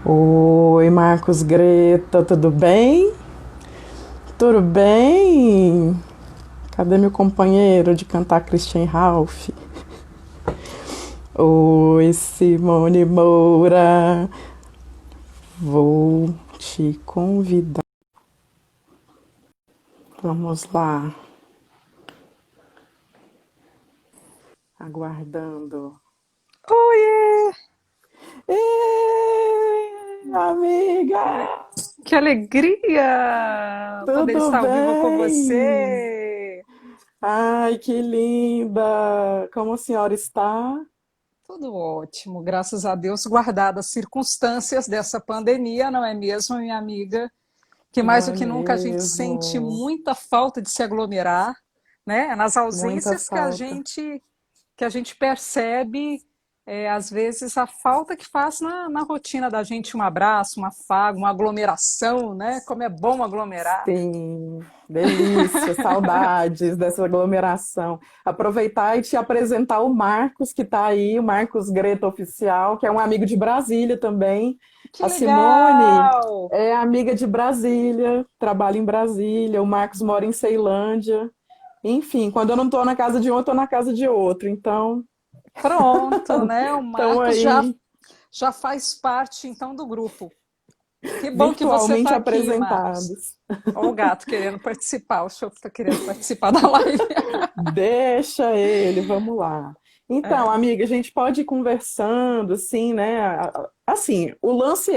Oi, Marcos Greta, tudo bem? Tudo bem? Cadê meu companheiro de cantar Christian Ralph? Oi, Simone Moura, vou te convidar. Vamos lá, aguardando. Oiê! Ei, amiga! Que, ale- que alegria poder Tudo estar ao vivo com bem? você! Ai, que linda! Como a senhora está? Tudo ótimo, graças a Deus, guardadas as circunstâncias dessa pandemia, não é mesmo, minha amiga? Que Não mais do é que nunca a gente sente mesmo? muita falta de se aglomerar, né? É nas Muita ausências que a falta. gente percebe, às vezes, a falta que faz na rotina da gente um abraço, um afago, uma aglomeração, né? Como é bom aglomerar. Sim, delícia, saudades dessa aglomeração. Aproveitar e te apresentar o Marcos, que está aí, o Marcos Greta Oficial, que é um amigo de Brasília também. Que A Simone legal! é amiga de Brasília, trabalha em Brasília. O Marcos mora em Ceilândia. Enfim, quando eu não estou na casa de um, eu estou na casa de outro. Então, Pronto, né? O estão Marcos aí já faz parte então do grupo. Que bom que você está virtualmente aqui, Marcos. apresentados. Olha o gato querendo participar, o senhor que está querendo participar da live. Deixa ele, vamos lá. Então, É, amiga, a gente pode ir conversando, assim, né? Assim, o lance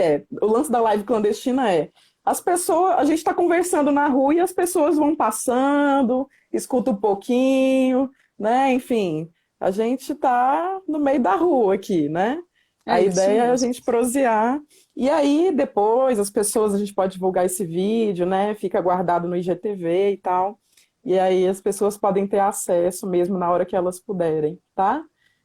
da live clandestina é, as pessoas, a gente está conversando na rua e as pessoas vão passando, escuta um pouquinho, né? Enfim, a gente está no meio da rua aqui, né? é A isso ideia é a mesmo. gente prosear. E aí, depois, as pessoas, a gente pode divulgar esse vídeo, né? Fica guardado no IGTV e tal. E aí as pessoas podem ter acesso mesmo na hora que elas puderem, tá?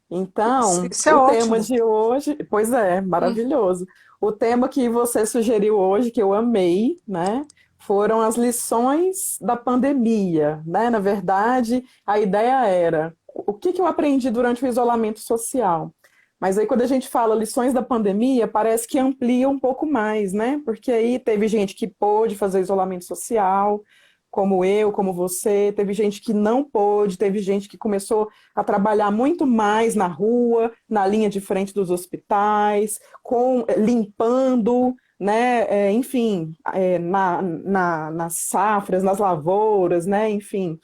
Então, Isso é o tema ótimo. de hoje, pois é, Hum, maravilhoso. O tema que você sugeriu hoje, que eu amei, né? Foram as lições da pandemia, né? Na verdade, a ideia era o que que eu aprendi durante o isolamento social. Mas aí, quando a gente fala lições da pandemia, parece que amplia um pouco mais, né? Porque aí teve gente que pôde fazer isolamento social, como eu, como você, teve gente que não pôde, teve gente que começou a trabalhar muito mais na rua, na linha de frente dos hospitais, limpando, né? Enfim, nas safras, nas lavouras, né? Enfim,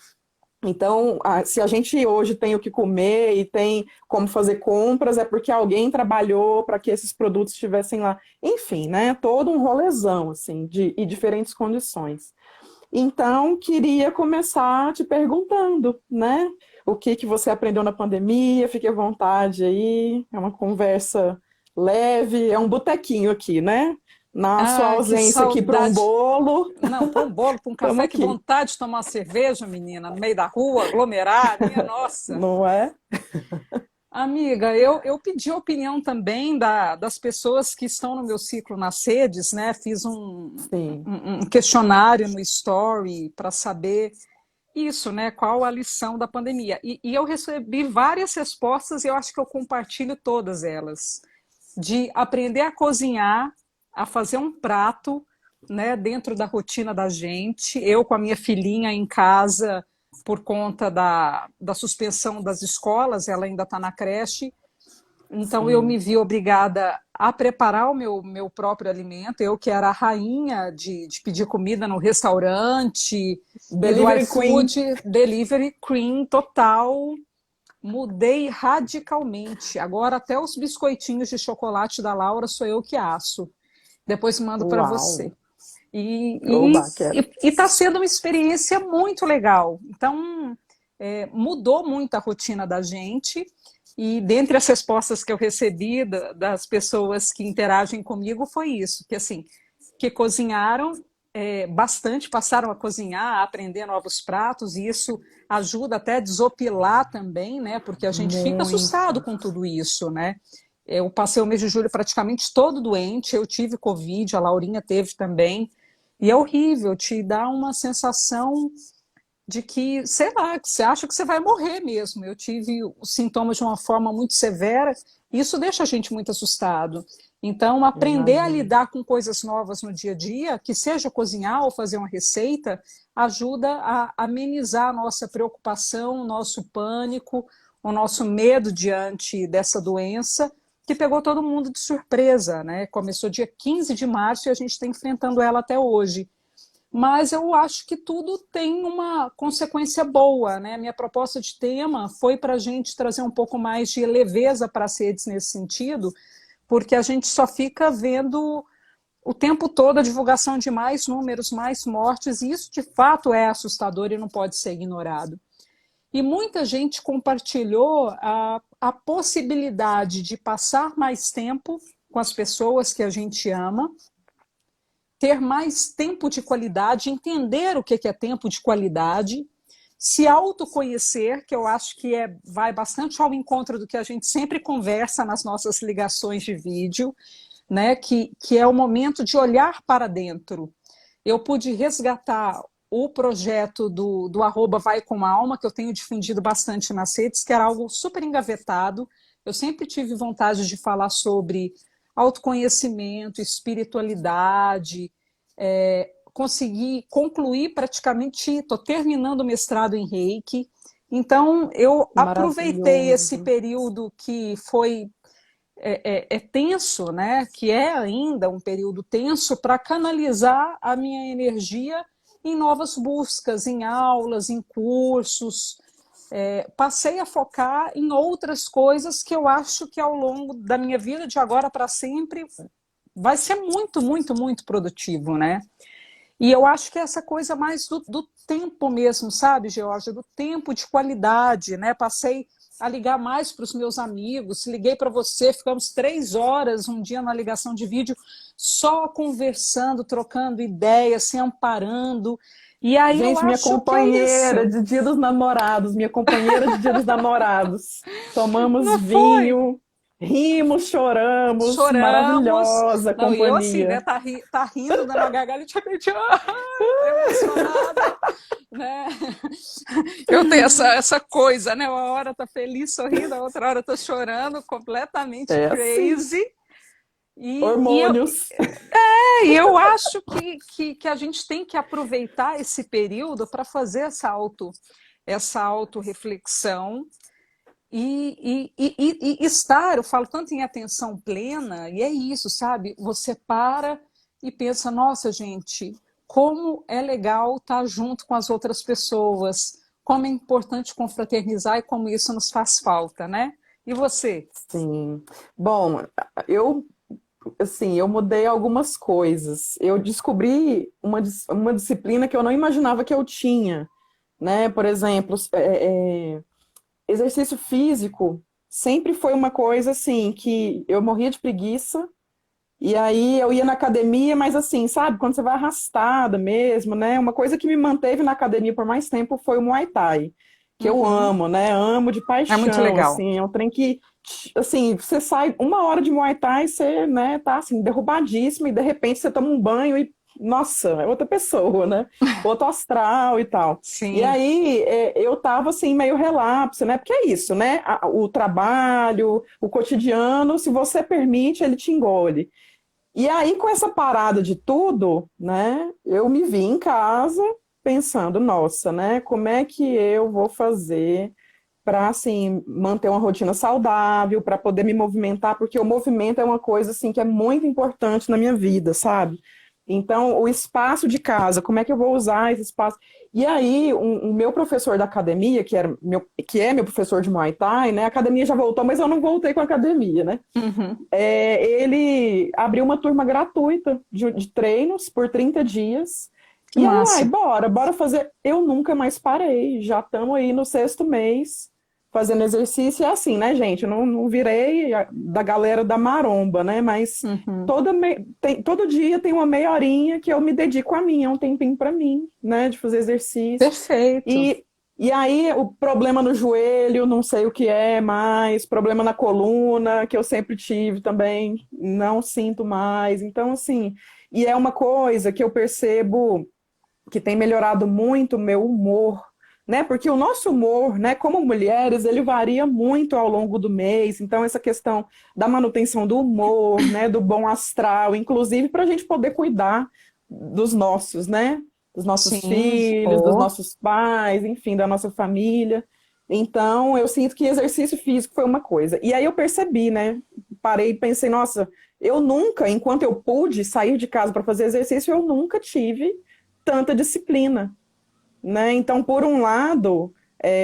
então, se a gente hoje tem o que comer e tem como fazer compras, é porque alguém trabalhou para que esses produtos estivessem lá. Enfim, né? Todo um rolezão, assim, e diferentes condições. Então, queria começar te perguntando, né? O que que você aprendeu na pandemia? Fique à vontade aí. É uma conversa leve, é um botequinho aqui, né? Na sua ah, que ausência aqui para um saudade. bolo, Não, para um bolo, para um estamos café, que aqui, vontade de tomar uma cerveja, menina, no meio da rua, aglomerar, minha nossa. não é? Amiga, eu pedi a opinião também das pessoas que estão no meu ciclo nas redes, né? Fiz Sim. um questionário no Story para saber isso, né? Qual a lição da pandemia? E eu recebi várias respostas e eu acho que eu compartilho todas elas. De aprender a cozinhar, a fazer um prato, né? Dentro da rotina da gente. Eu com a minha filhinha em casa por conta da suspensão das escolas, ela ainda está na creche, então eu me Sim. vi obrigada a preparar o meu próprio alimento, eu que era a rainha de pedir comida no restaurante e do Delivery Queen. iFood, delivery queen total, mudei radicalmente. Agora até os biscoitinhos de chocolate da Laura sou eu que asso. Depois mando para você. Uau. E Oba, quero. está sendo uma experiência muito legal. Então, mudou muito a rotina da gente. E dentre as respostas que eu recebi das pessoas que interagem comigo foi isso, que assim, que cozinharam bastante, passaram a cozinhar, a aprender novos pratos, e isso ajuda até a desopilar também, né? Porque a gente fica assustado Muito. com tudo isso, né? Eu passei o mês de julho praticamente todo doente, eu tive Covid, a Laurinha teve também, e é horrível, te dá uma sensação de que, sei lá, que você acha que você vai morrer mesmo. Eu tive os sintomas de uma forma muito severa, e isso deixa a gente muito assustado. Então, aprender a Imagino. lidar com coisas novas no dia a dia, que seja cozinhar ou fazer uma receita, ajuda a amenizar a nossa preocupação, o nosso pânico, o nosso medo diante dessa doença, que pegou todo mundo de surpresa, né? Começou dia 15 de março e a gente está enfrentando ela até hoje. Mas eu acho que tudo tem uma consequência boa, né? Minha proposta de tema foi para a gente trazer um pouco mais de leveza para as redes nesse sentido, porque a gente só fica vendo o tempo todo a divulgação de mais números, mais mortes, e isso de fato é assustador e não pode ser ignorado. E muita gente compartilhou a possibilidade de passar mais tempo com as pessoas que a gente ama, ter mais tempo de qualidade, entender o que é tempo de qualidade, se autoconhecer, que eu acho que vai bastante ao encontro do que a gente sempre conversa nas nossas ligações de vídeo, né? Que é o momento de olhar para dentro. Eu pude resgatar o projeto do arroba Vai Com Alma, que eu tenho difundido bastante nas redes, que era algo super engavetado. Eu sempre tive vontade de falar sobre autoconhecimento, espiritualidade, consegui concluir praticamente, estou terminando o mestrado em Reiki. Então, eu aproveitei esse Maravilhoso. período que foi tenso, né? Que é ainda um período tenso, para canalizar a minha energia em novas buscas, em aulas, em cursos. Passei a focar em outras coisas que eu acho que ao longo da minha vida, de agora para sempre, vai ser muito, muito, muito produtivo, né? E eu acho que é essa coisa mais do tempo mesmo, sabe, Georgia? Do tempo de qualidade, né? Passei a ligar mais para os meus amigos, liguei para você, ficamos 3 horas um dia na ligação de vídeo, só conversando, trocando ideias, se amparando. E aí eu Gente, minha acho que é companheira isso. de Dia dos Namorados, minha companheira de Dia dos Namorados. Tomamos Não foi? vinho, rimos, choramos, Choramos. maravilhosa Não, e eu assim, né? companhia. Tá rindo, dando uma gargalhada, de repente, emocionada, né? Eu tenho essa coisa, né? Uma hora tá feliz, sorrindo, a outra hora tá chorando, completamente É assim, crazy. E hormônios. eu acho que a gente tem que aproveitar esse período para fazer essa autorreflexão e estar, eu falo tanto em atenção plena, e é isso, sabe? Você para e pensa, nossa, gente, como é legal estar junto com as outras pessoas, como é importante confraternizar e como isso nos faz falta, né? E você? Sim. Bom, eu assim, eu mudei algumas coisas. Eu descobri uma disciplina que eu não imaginava que eu tinha, né? Por exemplo, exercício físico sempre foi uma coisa assim que eu morria de preguiça. E aí eu ia na academia, mas assim, sabe, quando você vai arrastada mesmo, né? Uma coisa que me manteve na academia por mais tempo foi o Muay Thai, que eu Uhum. amo, né? Amo de É muito paixão, legal. assim, é um trem que, assim, você sai 1 hora de Muay Thai, você, né, tá assim, derrubadíssimo, e de repente você toma um banho e, nossa, é outra pessoa, né? Outro astral e tal. E Sim, aí eu tava assim, meio relapso, né? Porque é isso, né? O trabalho, o cotidiano, se você permite, ele te engole. E aí, com essa parada de tudo, né, eu me vi em casa pensando, nossa, né, como é que eu vou fazer para assim manter uma rotina saudável, para poder me movimentar, porque o movimento é uma coisa assim que é muito importante na minha vida, sabe? Então, o espaço de casa, como é que eu vou usar esse espaço? E aí, o meu professor da academia, que é meu professor de Muay Thai, né? A academia já voltou, mas eu não voltei com a academia, né? uhum. Ele abriu uma turma gratuita de treinos por 30 dias. Que E aí, uai, massa. bora fazer. Eu nunca mais parei, já estamos aí no 6º mês fazendo exercício. É assim, né, gente? Eu não virei da galera da maromba, né? Mas Uhum. todo dia tem uma meia horinha que eu me dedico a mim, é um tempinho para mim, né, de fazer exercício. Perfeito. E, e aí, o problema no joelho, não sei o que é mais, problema na coluna, que eu sempre tive também, não sinto mais. Então, assim, e é uma coisa que eu percebo que tem melhorado muito o meu humor. né? Porque o nosso humor, né, como mulheres, ele varia muito ao longo do mês. Então, essa questão da manutenção do humor, né, do bom astral, inclusive para a gente poder cuidar dos nossos, né? Dos nossos Sim, filhos, dos oh, nossos pais, enfim, da nossa família. Então, eu sinto que exercício físico foi uma coisa. E aí eu percebi, né? Parei e pensei, nossa, eu nunca, enquanto eu pude sair de casa para fazer exercício, eu nunca tive tanta disciplina, né? Então, por um lado,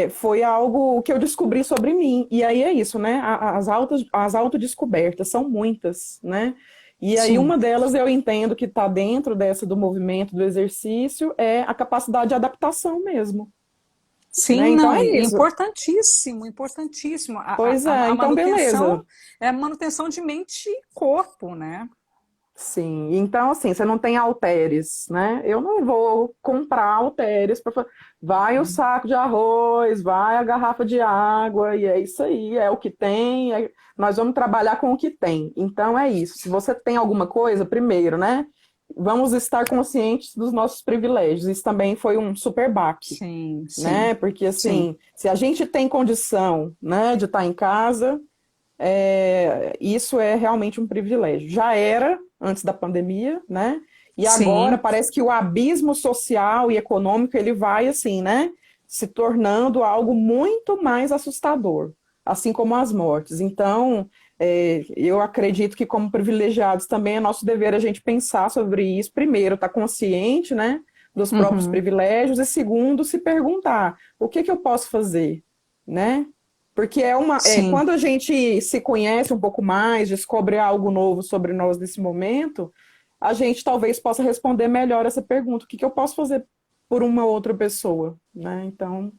foi algo que eu descobri sobre mim. E aí é isso, né? As autodescobertas são muitas, né? E aí sim. uma delas eu entendo que está dentro dessa do movimento, do exercício, é a capacidade de adaptação mesmo, né? Sim, Então não, é e isso. importantíssimo, importantíssimo. Pois é, A então manutenção beleza. é a manutenção de mente e corpo, né? Sim, então assim, você não tem halteres, né? Eu não vou comprar halteres para vai o saco de arroz, vai a garrafa de água e é isso aí, é o que tem, nós vamos trabalhar com o que tem. Então é isso. Se você tem alguma coisa, primeiro, né? Vamos estar conscientes dos nossos privilégios. Isso também foi um super baque, Sim, né? sim, Porque sim, assim, se a gente tem condição, né, de estar em casa, isso é realmente um privilégio. Já era antes da pandemia, né? E agora sim, parece que o abismo social e econômico ele vai assim, né? Se tornando algo muito mais assustador, assim como as mortes. Então, eu acredito que como privilegiados também é nosso dever a gente pensar sobre isso. Primeiro, estar consciente, né? Dos próprios uhum, privilégios e segundo, se perguntar o que que eu posso fazer, né? Porque sim. quando a gente se conhece um pouco mais, descobre algo novo sobre nós nesse momento, a gente talvez possa responder melhor essa pergunta: o que que eu posso fazer por uma outra pessoa, né? Então,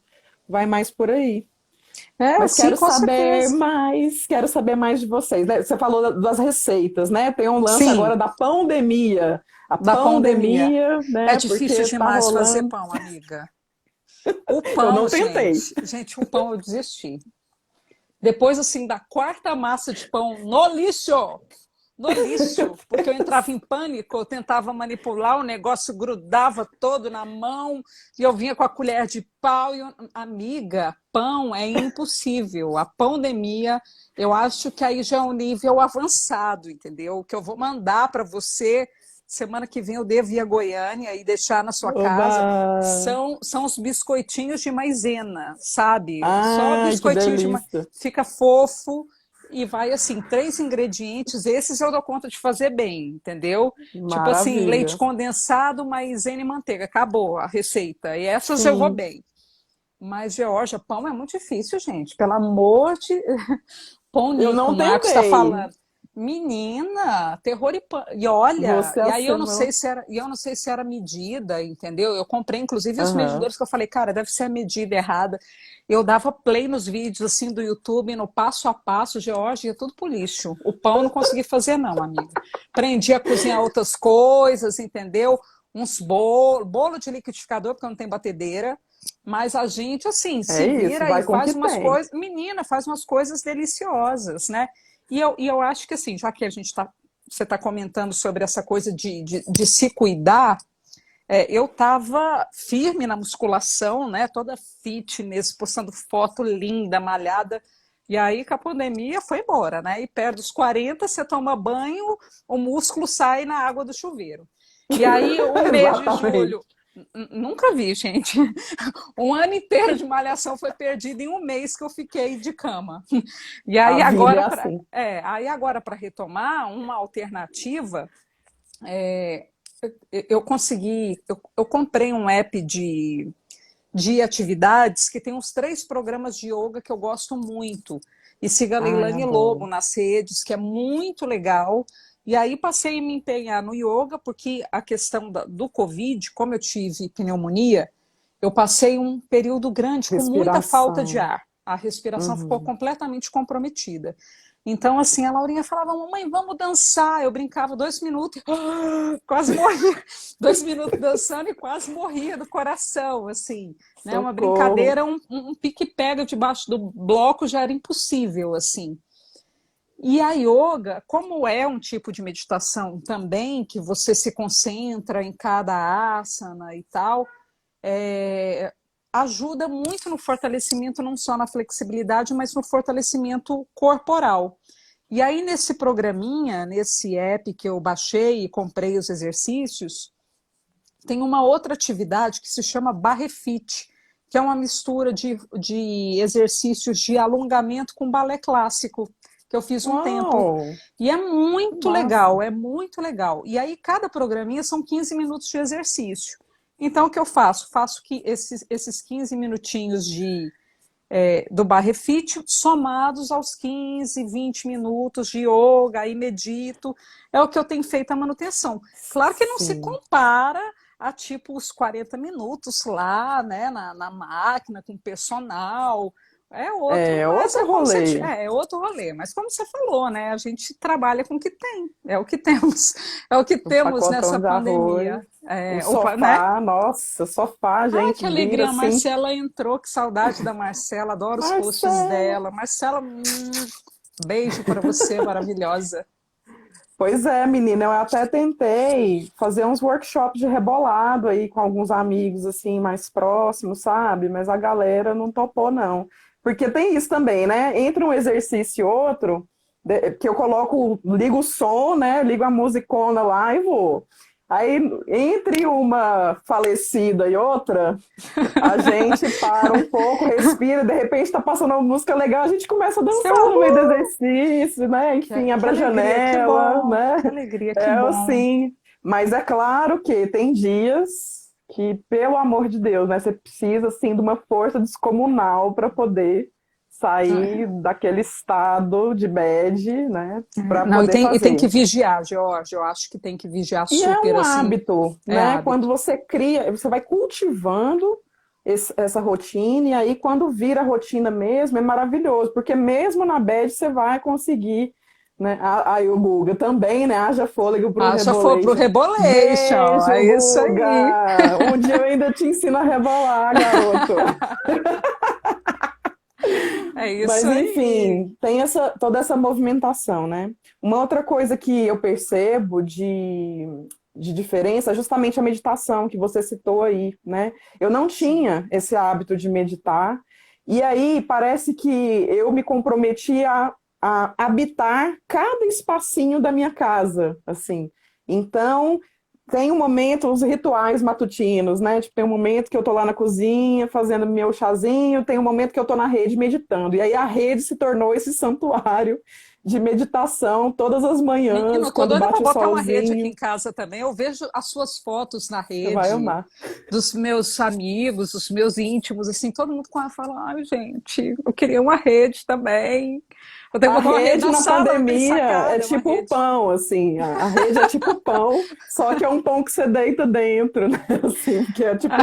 vai mais por aí. É, Mas sim, com certeza. quero saber mais de vocês, né? Você falou das receitas, né? Tem um lance Sim, agora da pandemia. A da pandemia. pandemia, É né? difícil Porque tá demais fazer rolando. pão, amiga. O Eu pão, não tentei. gente, o pão eu desisti. Depois, assim, da quarta massa de pão no lixo, porque eu entrava em pânico, eu tentava manipular, o negócio grudava todo na mão, e eu vinha com a colher de pau, e amiga, pão é impossível. A pandemia, eu acho que aí já é um nível avançado, entendeu? O que eu vou mandar para você, semana que vem eu devo ir a Goiânia e deixar na sua Oba! casa, são os biscoitinhos de maisena, sabe? Só Ai, que biscoitinho delícia! fica fofo, e vai assim, três ingredientes, esses eu dou conta de fazer bem, entendeu? Tipo assim, leite Maravilha. condensado, maisena e manteiga, acabou a receita. E essas eu vou Sim, bem. Mas, Georgia, pão é muito difícil, gente. Pelo amor de... Pão eu Nico, não não é o que você está tentei. falando. Menina, terror e pão. E olha, Você e aí eu não assinou. sei se era, e eu não sei se era medida, entendeu? Eu comprei inclusive os Aham. medidores que eu falei, cara, deve ser a medida errada. Eu dava play nos vídeos assim do YouTube, no passo a passo, Geórgia, tudo pro lixo. O pão eu não consegui fazer não, amiga. Aprendi a cozinhar outras coisas, entendeu? Uns bolo de liquidificador, porque eu não tenho batedeira. Mas a gente, assim, É se isso, vira e vai com o faz que umas tem. coisas. Menina, faz umas coisas deliciosas, né? E eu acho que, assim, já que a gente está. Você está comentando sobre essa coisa de se cuidar, eu estava firme na musculação, né? Toda fitness, postando foto linda, malhada. E aí, com a pandemia, foi embora, né? E perto dos 40, você toma banho, o músculo sai na água do chuveiro. E aí, o mês de julho, Exatamente. nunca vi, gente. Um ano inteiro de malhação foi perdido em um mês que eu fiquei de cama. E A aí vida é agora para assim. retomar uma alternativa, é, eu consegui, eu comprei um app de atividades que tem uns 3 programas de yoga que eu gosto muito. E siga a Ai, Leilani Lobo adoro. nas redes, que é muito legal. E aí passei a me empenhar no yoga, porque a questão do Covid, como eu tive pneumonia, eu passei um período grande com muita falta de Respiração. ar. A respiração ficou Uhum. completamente comprometida. Então, assim, a Laurinha falava, mamãe, vamos dançar. Eu brincava 2 minutos, quase morria. 2 minutos dançando e quase morria do coração, assim. Né? Uma Socorro. brincadeira, um pique-pega debaixo do bloco já era impossível, assim. E a yoga, como é um tipo de meditação também, que você se concentra em cada asana e tal, é, ajuda muito no fortalecimento, não só na flexibilidade, mas no fortalecimento corporal. E aí, nesse programinha, nesse app que eu baixei e comprei os exercícios, tem uma outra atividade que se chama Barrefit, que é uma mistura de exercícios de alongamento com balé clássico, que eu fiz um tempo. Uau, E é que muito massa. legal, é muito legal. E aí, cada programinha são 15 minutos de exercício. Então, o que eu faço? Faço que esses 15 minutinhos do Barrefit somados aos 15, 20 minutos de yoga, aí medito. É o que eu tenho feito a manutenção. Claro que não se Sim. compara a tipo os 40 minutos lá, né, na máquina, com personal. É outro, É mas é outro como você. rolê. É outro rolê. Mas como você falou, né? A gente trabalha com o que tem. É o que temos. É o que O temos pacotão nessa de arroz, pandemia. o Opa, né? sofá, nossa, sofá, a Ai, gente que vira alegria, a assim. Marcela entrou, que saudade da Marcela, adoro os posts Marcela. dela. Marcela, beijo para você, maravilhosa. Pois é, menina, eu até tentei fazer uns workshops de rebolado aí com alguns amigos assim mais próximos, sabe? Mas a galera não topou não. Porque tem isso também, né? Entre um exercício e outro, que eu coloco, ligo o som, né? Ligo a musicona lá e vou. Aí, entre uma falecida e outra, a gente para um pouco, respira, de repente está passando uma música legal, a gente começa a Seu dançar no meio do uhul! exercício, né? Enfim, Que abre a alegria, que janela, bom. né? Que alegria, que É bom. assim. Mas é claro que tem dias que, pelo amor de Deus, né? Você precisa, assim, de uma força descomunal para poder sair É. daquele estado de bad, né? Para Não, poder e tem que fazer. vigiar, George. Eu acho que tem que vigiar E é super um assim. hábito, É né? hábito. Quando você cria, você vai cultivando essa rotina, e aí quando vira rotina mesmo, é maravilhoso, porque mesmo na bad você vai conseguir, né? Aí o Guga também, né? Haja fôlego pro Ah, já foi pro Rebolation. Rebolation. Beijo, É isso aí. Guga! Um dia eu ainda te ensino a rebolar, garoto. É isso Mas aí. enfim, tem toda essa movimentação, né? Uma outra coisa que eu percebo de diferença é justamente a meditação que você citou aí, né? Eu não Sim. tinha esse hábito de meditar, e aí parece que eu me comprometi a habitar cada espacinho da minha casa, assim. Então, tem um momento, os rituais matutinos, né? Tipo, tem um momento que eu tô lá na cozinha fazendo meu chazinho, tem um momento que eu tô na rede meditando. E aí a rede se tornou esse santuário de meditação todas as Menino, manhãs, eu tô quando doida para bate o botar uma rede aqui em solzinho. casa também. Eu vejo as suas fotos na Você vai rede amar. dos meus amigos, dos meus íntimos, assim, todo mundo fala, ai, gente, eu queria uma rede também. Eu tenho que A botar uma rede rede na na sala, na minha pandemia é sacada, uma tipo o rede. pão, assim. A rede é tipo o pão, só que é um pão que você deita dentro, né? Assim, que é tipo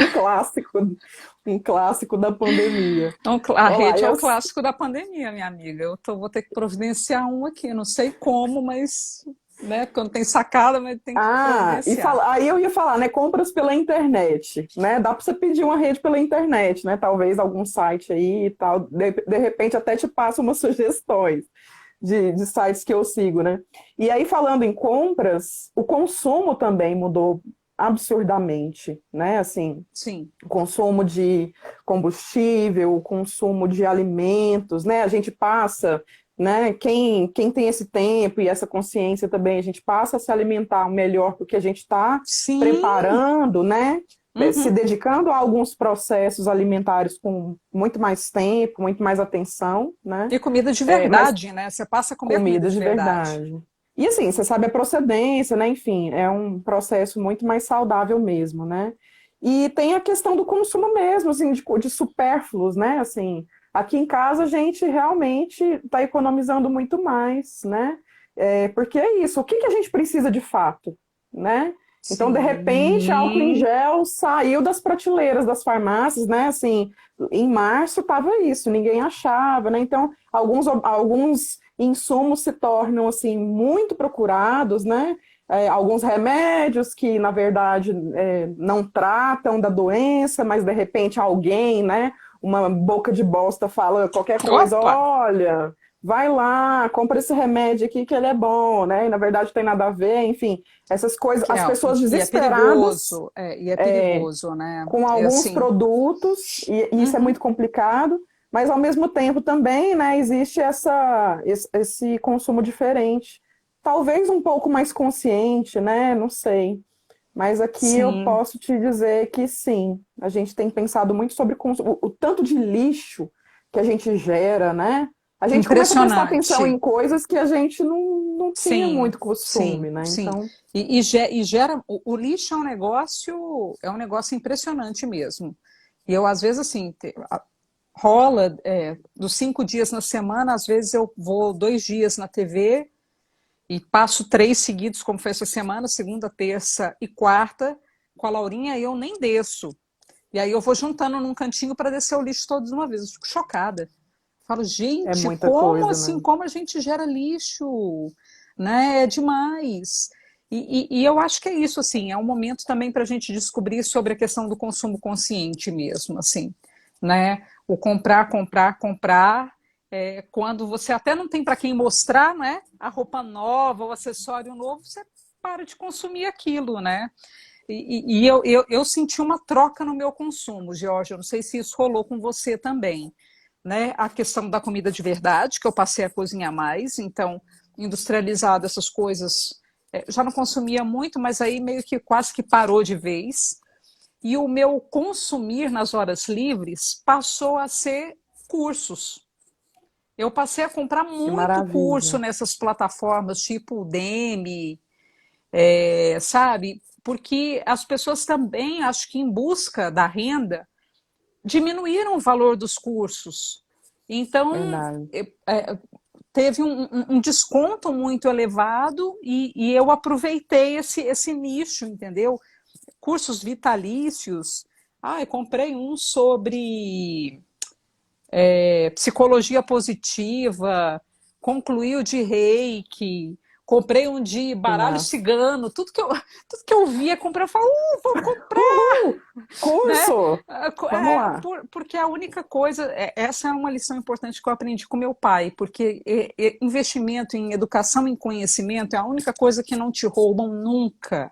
um clássico da pandemia. Então, a Olá, rede é o clássico da pandemia, minha amiga. Vou ter que providenciar um aqui, não sei como, mas, né, quando tem sacada, mas tem que providenciar. Aí eu ia falar, né? Compras pela internet, né? Dá para você pedir uma rede pela internet, né? Talvez algum site aí e tal. De repente até te passa umas sugestões de sites que eu sigo, né? E aí, falando em compras, o consumo também mudou absurdamente, né? Assim, Sim, o consumo de combustível, o consumo de alimentos, né? A gente passa, né? Quem tem esse tempo e essa consciência também, a gente passa a se alimentar melhor porque a gente está sim. preparando, né? Se Uhum. dedicando a alguns processos alimentares com muito mais tempo, muito mais atenção, né? E comida de Mas verdade, né? Você passa a comer comida comida de de verdade. verdade. E assim, você sabe a procedência, né? Enfim, é um processo muito mais saudável mesmo, né? E tem a questão do consumo mesmo, assim, de supérfluos, né? Assim, aqui em casa a gente realmente está economizando muito mais, né? Porque é isso, o que que a gente precisa de fato, né? Então, de repente, álcool em Sim. gel saiu das prateleiras das farmácias, né? Assim, em março estava isso, ninguém achava, né? Então, alguns insumos se tornam assim muito procurados, né? Alguns remédios que, na verdade, não tratam da doença, mas de repente alguém, né? Uma boca de bosta fala qualquer coisa, Opa! olha, vai lá, compra esse remédio aqui que ele é bom, né? E na verdade não tem nada a ver, enfim, essas coisas, Que as é, pessoas e é desesperadas perigoso, e é perigoso, né? com É alguns assim, produtos, e isso é uhum, muito complicado, mas ao mesmo tempo também, né, existe esse consumo diferente. Talvez um pouco mais consciente, né? Não sei. Mas aqui eu sim, posso te dizer que sim, a gente tem pensado muito sobre o tanto de lixo que a gente gera, né? A gente começa a prestar atenção em impressionante. coisas que a gente não tinha Sim, muito sim, costume, né? sim. Então, E gera, o lixo é um negócio impressionante mesmo. E eu, às vezes, assim, rola, dos 5 dias na semana, às vezes eu vou 2 dias na TV e passo 3 seguidos, como foi essa semana, segunda, terça e quarta, com a Laurinha, e eu nem desço. E aí eu vou juntando num cantinho para descer o lixo todo de uma vez. Eu fico chocada. Falo, é gente, muita como coisa, assim? né? Como a gente gera lixo? Né? É demais. E eu acho que é isso, assim, é um momento também para a gente descobrir sobre a questão do consumo consciente mesmo, assim, né? O comprar, comprar, comprar, quando você até não tem para quem mostrar, né? A roupa nova, o acessório novo, você para de consumir aquilo, né? E eu senti uma troca no meu consumo, Georgia. Eu não sei se isso rolou com você também, né? A questão da comida de verdade, que eu passei a cozinhar mais, então, industrializado, essas coisas, já não consumia muito, mas aí meio que quase que parou de vez. E o meu consumir nas horas livres passou a ser cursos. Eu passei a comprar Que muito curso maravilha. nessas plataformas tipo Udemy, sabe? Porque as pessoas também, acho que em busca da renda, diminuíram o valor dos cursos. Então, Verdade. teve um desconto muito elevado e eu aproveitei esse nicho, entendeu? Cursos vitalícios. Ah, eu comprei um sobre psicologia positiva, concluí o de reiki, comprei um de Que baralho massa. cigano, tudo que eu via comprar, eu falava, vou comprar, Uhul! né? Curso! Vamos lá. Porque a única coisa, essa é uma lição importante que eu aprendi com meu pai, porque investimento em educação, em conhecimento, é a única coisa que não te roubam nunca,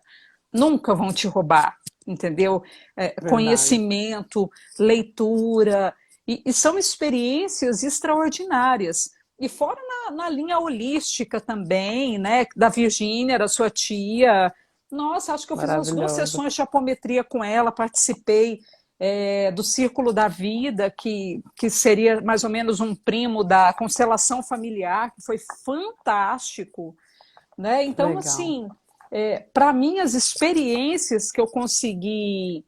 nunca vão te roubar, entendeu? Verdade. Conhecimento, leitura, e são experiências extraordinárias. E fora na linha holística também, né? Da Virgínia, da sua tia. Nossa, acho que eu fiz umas 2 sessões Maravilhosa. de apometria com ela, participei do Círculo da Vida, que seria mais ou menos um primo da constelação familiar, que foi fantástico, né? Então, Legal. assim, para mim, as experiências que eu consegui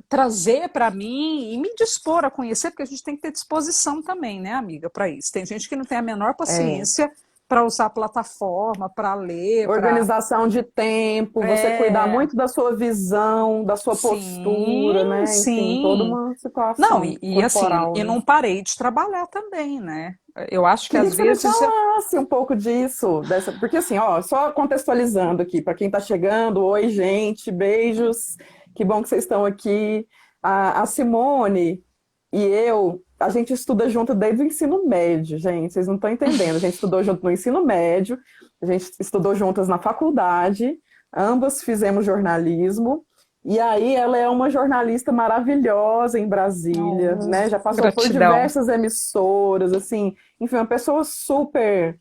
trazer para mim e me dispor a conhecer, porque a gente tem que ter disposição também, né, amiga, para isso. Tem gente que não tem a menor É. paciência para usar a plataforma, para ler, para. Organização de tempo, você cuidar É, muito da sua visão, da sua postura, sim, né? Enfim, toda sim. uma Não, situação e assim, corporal, e né? não parei de trabalhar também, né? Eu acho que Queria às que você me vezes. falasse um pouco disso, porque assim, ó, só contextualizando aqui, para quem está chegando, oi, gente, beijos, que bom que vocês estão aqui. A Simone e eu, a gente estuda junto desde o ensino médio, gente, vocês não estão entendendo. A gente estudou junto no ensino médio, a gente estudou juntas na faculdade, ambas fizemos jornalismo. E aí ela é uma jornalista maravilhosa em Brasília, Oh, né? Já passou por gratidão. diversas emissoras, assim, enfim, uma pessoa super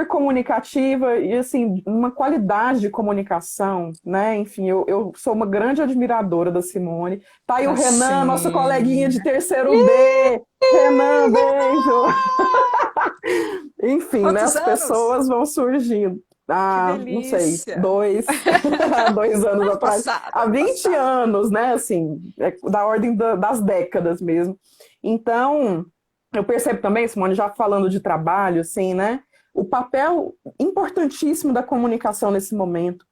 comunicativa e assim, uma qualidade de comunicação, né? Enfim, eu sou uma grande admiradora da Simone. Tá aí o Renan, nosso coleguinha Assim. de terceiro B. Renan, beijo. Enfim, né? Quantos As anos? pessoas vão surgindo. Que Não sei, delícia! 2 anos Ano atrás, passado, há ano 20 passado. anos, né? Assim, da ordem das décadas mesmo. Então, eu percebo também, Simone, já falando de trabalho, assim, né? O papel importantíssimo da comunicação nesse momento.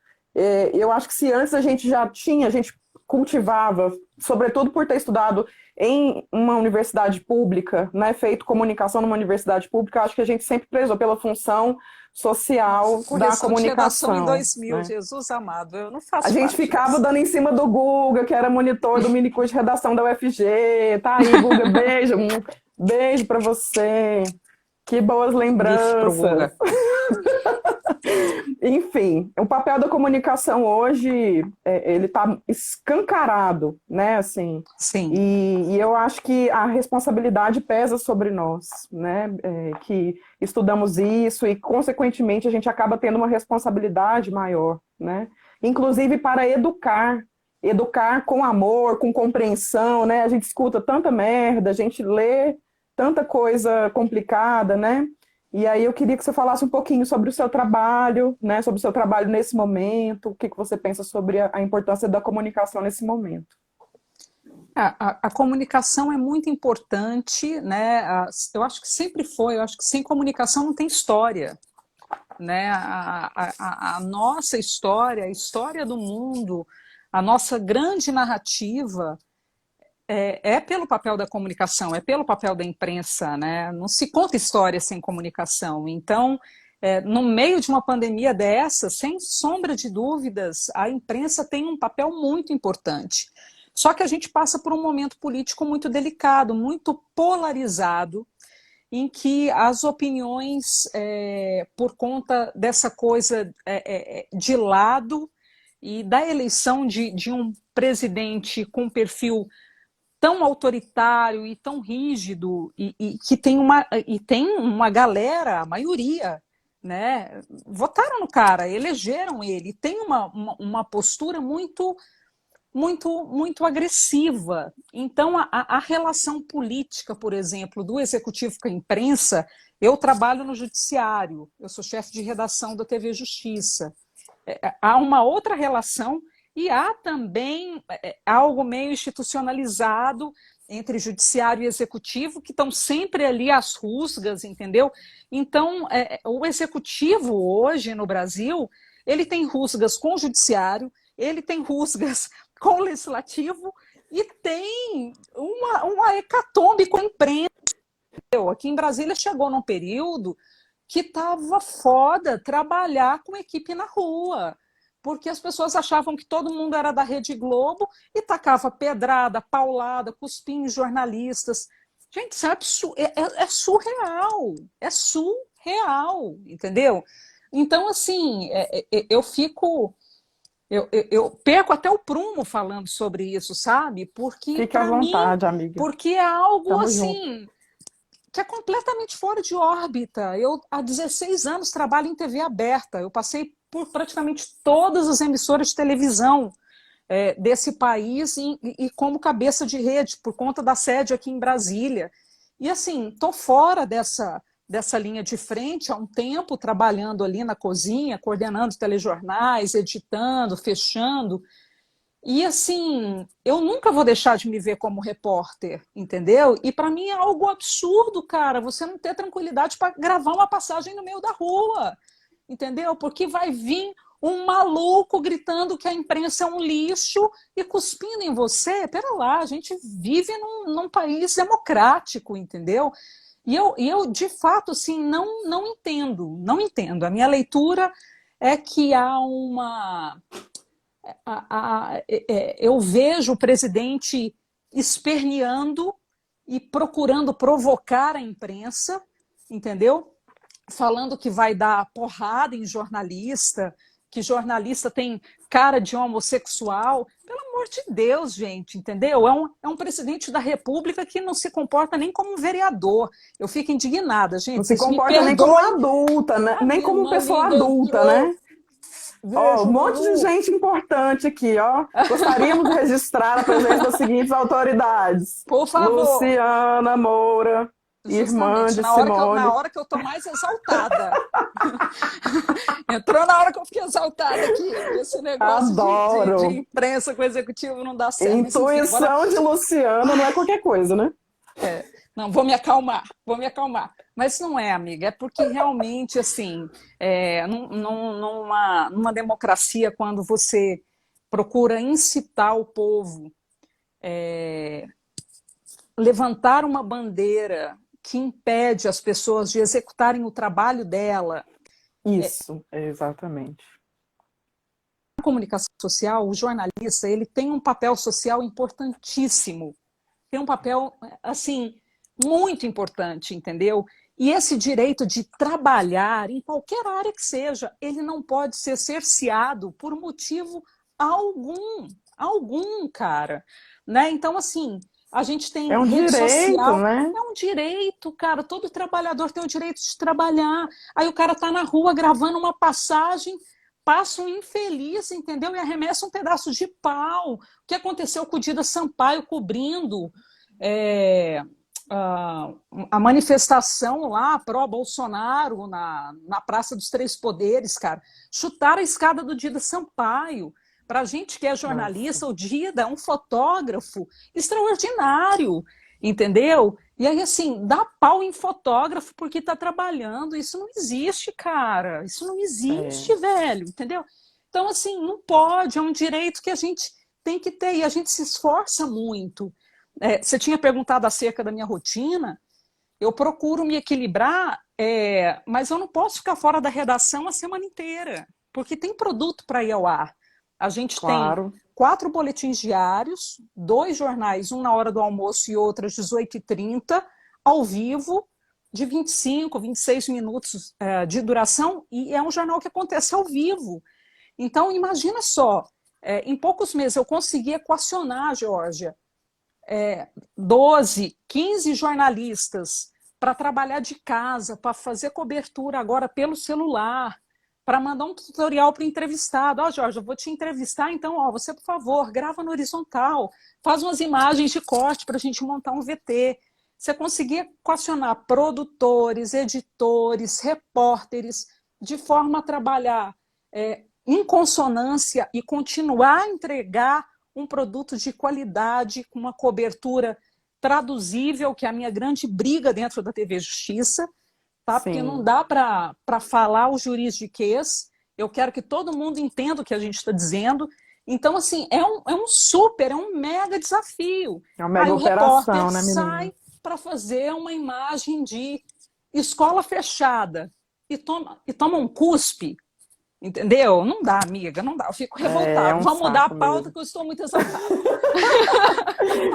Eu acho que se antes a gente cultivava, sobretudo por ter estudado em uma universidade pública, né, feito comunicação numa universidade pública, acho que a gente sempre prezou pela função Nossa, social da correção de redação em comunicação, 2000, né? Jesus amado, eu não A faço gente parte ficava dessa. dando em cima do Guga, que era monitor do minicurso de redação da UFG. Tá aí, Guga, beijo. Beijo para você. Que boas Bife pro lembranças. Guga. Enfim, o papel da comunicação hoje, ele está escancarado, né, assim, Sim. e eu acho que a responsabilidade pesa sobre nós, né, que estudamos isso e, consequentemente, a gente acaba tendo uma responsabilidade maior, né, inclusive para educar, educar com amor, com compreensão, né, a gente escuta tanta merda, a gente lê tanta coisa complicada, né, e aí eu queria que você falasse um pouquinho sobre o seu trabalho, né, sobre o seu trabalho nesse momento, o que que você pensa sobre a importância da comunicação nesse momento. A comunicação é muito importante, né? Eu acho que sempre foi, eu acho que sem comunicação não tem história, né? A nossa história, a história do mundo, a nossa grande narrativa é pelo papel da comunicação, é pelo papel da imprensa, né? Não se conta história sem comunicação. Então, no meio de uma pandemia dessa, sem sombra de dúvidas, a imprensa tem um papel muito importante. Só que a gente passa por um momento político muito delicado, muito polarizado, em que as opiniões, por conta dessa coisa de lado e da eleição de um presidente com perfil tão autoritário e tão rígido e que tem uma galera, a maioria, né, votaram no cara, elegeram ele, tem uma postura muito agressiva. Então, a relação política, por exemplo, do executivo com a imprensa, eu trabalho no judiciário, eu sou chefe de redação da TV Justiça. Há uma outra relação e há também algo meio institucionalizado entre judiciário e executivo, que estão sempre ali às rusgas, entendeu? Então, o executivo hoje no Brasil, ele tem rusgas com o judiciário, ele tem rusgas com o legislativo e tem uma hecatombe com a imprensa. Aqui em Brasília chegou num período que estava foda trabalhar com equipe na rua, porque as pessoas achavam que todo mundo era da Rede Globo e tacava pedrada, paulada, cuspia em jornalistas. Gente, isso é surreal, é surreal, entendeu? Então, assim, eu fico... Eu perco até o prumo falando sobre isso, sabe? Porque, Fique à para mim, vontade, amiga. porque é algo Tamo junto. assim que é completamente fora de órbita. Eu, há 16 anos, trabalho em TV aberta. Eu passei por praticamente todas as emissoras de televisão desse país e como cabeça de rede, por conta da sede aqui em Brasília. E, assim, estou fora dessa linha de frente há um tempo, trabalhando ali na cozinha, coordenando telejornais, editando, fechando. E assim, eu nunca vou deixar de me ver como repórter, entendeu? E para mim é algo absurdo, cara, você não ter tranquilidade para gravar uma passagem no meio da rua, entendeu? Porque vai vir um maluco gritando que a imprensa é um lixo e cuspindo em você. Pera lá, a gente vive num país democrático, entendeu? E eu de fato, assim, não entendo, não entendo. A minha leitura é que há eu vejo o presidente esperneando e procurando provocar a imprensa, entendeu? Falando que vai dar porrada em jornalista, que jornalista tem cara de homossexual. Pelo amor de Deus, gente, entendeu? É um presidente da República que não se comporta nem como um vereador. Eu fico indignada, Não gente. se Vocês me comporta nem como perdoem. adulta, né? A Nem minha como irmã pessoa linda adulta, entrou, né? Ó, um beijo, monte de Lulu. gente importante aqui, ó. Gostaríamos de registrar a presença das seguintes autoridades: Por favor. Luciana Moura, irmã Justamente, de na Simone. hora que eu tô mais exaltada. Entrou na hora que eu fiquei exaltada aqui. Esse negócio de Adoro. imprensa com o executivo não dá certo. Mas enfim, bora. Intuição de Luciana não é qualquer coisa, né? Não, vou me acalmar, vou me acalmar. Mas não é, amiga, é porque realmente, assim, numa democracia, quando você procura incitar o povo, levantar uma bandeira que impede as pessoas de executarem o trabalho dela. Isso, exatamente. A comunicação social, o jornalista, ele tem um papel social importantíssimo, tem um papel, assim, muito importante, entendeu? E esse direito de trabalhar, em qualquer área que seja, ele não pode ser cerceado por motivo algum, algum, cara. Né? Então, assim, a gente É tem um rede direito, social, né? é um direito, cara. Todo trabalhador tem o direito de trabalhar. Aí o cara está na rua gravando uma passagem, passa um infeliz, entendeu? E arremessa um pedaço de pau. O que aconteceu com o Dida Sampaio cobrindo é, a, a manifestação lá pró-Bolsonaro na Praça dos Três Poderes, cara? Chutaram a escada do Dida Sampaio. Para a gente que é Nossa. jornalista, o Dida é um fotógrafo extraordinário, entendeu? E aí, assim, dá pau em fotógrafo porque está trabalhando. Isso não existe, cara. Isso não É. existe, velho, entendeu? Então, assim, não pode. É um direito que a gente tem que ter e a gente se esforça muito. Você tinha perguntado acerca da minha rotina. Eu procuro me equilibrar, mas eu não posso ficar fora da redação a semana inteira, porque tem produto para ir ao ar. A gente tem Claro. 4 boletins diários, 2 jornais, um na hora do almoço e outro às 18h30, ao vivo, de 25, 26 minutos de duração, e é um jornal que acontece ao vivo. Então, imagina só, em poucos meses eu consegui equacionar, Georgia, 12, 15 jornalistas para trabalhar de casa, para fazer cobertura agora pelo celular, para mandar um tutorial para o entrevistado. Ó, Jorge, eu vou te entrevistar, então, ó, você, por favor, grava no horizontal, faz umas imagens de corte para a gente montar um VT. Você conseguir equacionar produtores, editores, repórteres, de forma a trabalhar em consonância e continuar a entregar um produto de qualidade, com uma cobertura traduzível, que é a minha grande briga dentro da TV Justiça, tá? Porque não Sim. dá para falar o juridiquês, eu quero que todo mundo entenda o que a gente está dizendo. Então, assim, é um super, é um mega desafio. É uma Aí mega o repórter operação, né, menina? sai para fazer uma imagem de escola fechada e toma um cuspe. Entendeu? Não dá, amiga, não dá. Eu fico É revoltada. um Vamos mudar a saco pauta mesmo. que eu estou muito exaltada.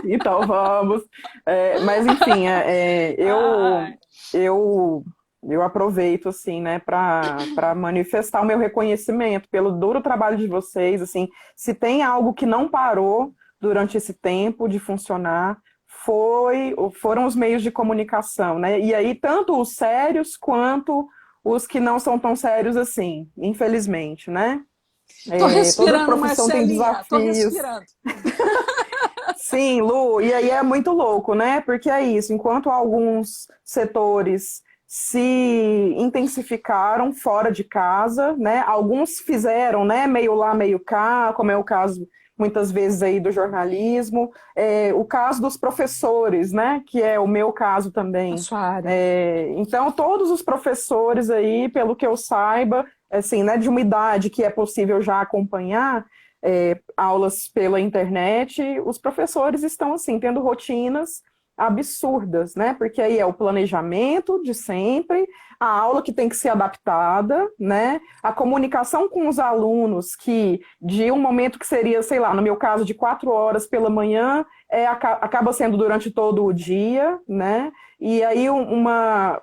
Então vamos. Mas enfim, Ai, eu eu aproveito assim, né, para manifestar o meu reconhecimento pelo duro trabalho de vocês. Assim, se tem algo que não parou durante esse tempo de funcionar, foram os meios de comunicação, né? E aí tanto os sérios quanto os que não são tão sérios assim, infelizmente, né? tô Toda respirando, profissão tem Marcelinha, tô desafios. respirando. Sim, Lu, e aí é muito louco, né? Porque é isso, enquanto alguns setores se intensificaram fora de casa, né? Alguns fizeram, né, meio lá, meio cá, como é o caso muitas vezes aí do jornalismo, o caso dos professores, né, que é o meu caso A também. sua área. Então, todos os professores aí, pelo que eu saiba, assim, né, de uma idade que é possível já acompanhar, aulas pela internet, os professores estão assim tendo rotinas absurdas, né? Porque aí é o planejamento de sempre, a aula que tem que ser adaptada, né? A comunicação com os alunos que de um momento que seria, sei lá, no meu caso de 4 horas pela manhã, acaba sendo durante todo o dia, né? E aí uma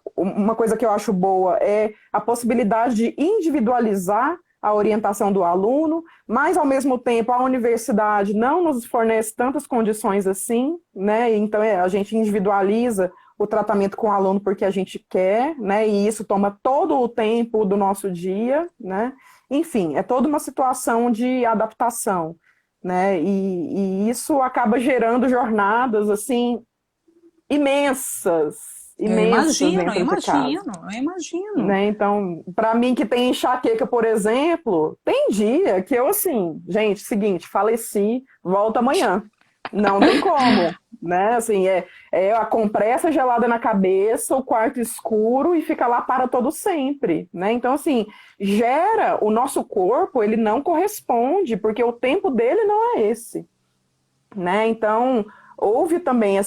coisa que eu acho boa é a possibilidade de individualizar a orientação do aluno, mas ao mesmo tempo a universidade não nos fornece tantas condições assim, né? Então a gente individualiza o tratamento com o aluno porque a gente quer, né? E isso toma todo o tempo do nosso dia, né? Enfim, é toda uma situação de adaptação, né? E isso acaba gerando jornadas assim imensas, Eu imensas imagino, eu dentro de casa, imagino, eu imagino. né? Então, para mim que tem enxaqueca, por exemplo, tem dia que eu assim, gente, seguinte, faleci, volta amanhã. Não tem como, né? Assim, é a compressa gelada na cabeça, o quarto escuro e fica lá para todo sempre, né? Então, assim, gera o nosso corpo, ele não corresponde, porque o tempo dele não é esse, né? Então, houve também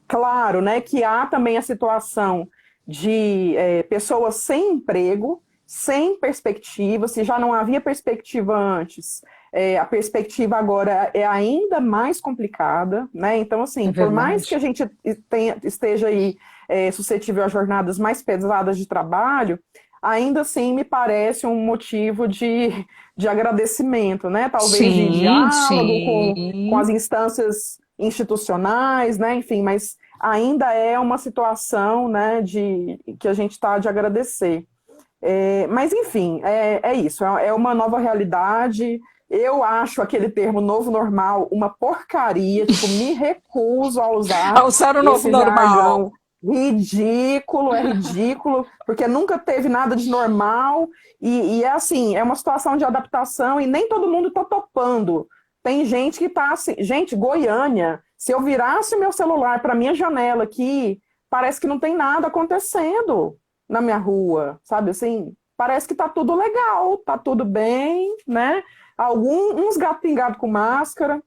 claro, né, que há também a situação de pessoas sem emprego, sem perspectiva, se já não havia perspectiva antes, a perspectiva agora é ainda mais complicada, né? Então, É assim, por mais que verdade. a gente esteja aí suscetível a jornadas mais pesadas de trabalho, ainda assim me parece um motivo de agradecimento, né? Talvez de Sim, diálogo com as sim. instâncias institucionais, né? Enfim, mas ainda é uma situação, né, que a gente está de agradecer. Mas, enfim, é isso, é uma nova realidade. Eu acho aquele termo novo normal uma porcaria, tipo, me recuso a usar Alçar o novo esse normal. jargão ridículo, é ridículo, porque nunca teve nada de normal, e é assim, é uma situação de adaptação e nem todo mundo está topando. Tem gente que está assim, gente, Goiânia, se eu virasse o meu celular para minha janela aqui, parece que não tem nada acontecendo na minha rua, sabe assim? Parece que tá tudo legal, tá tudo bem, né? Uns gato pingado com máscara.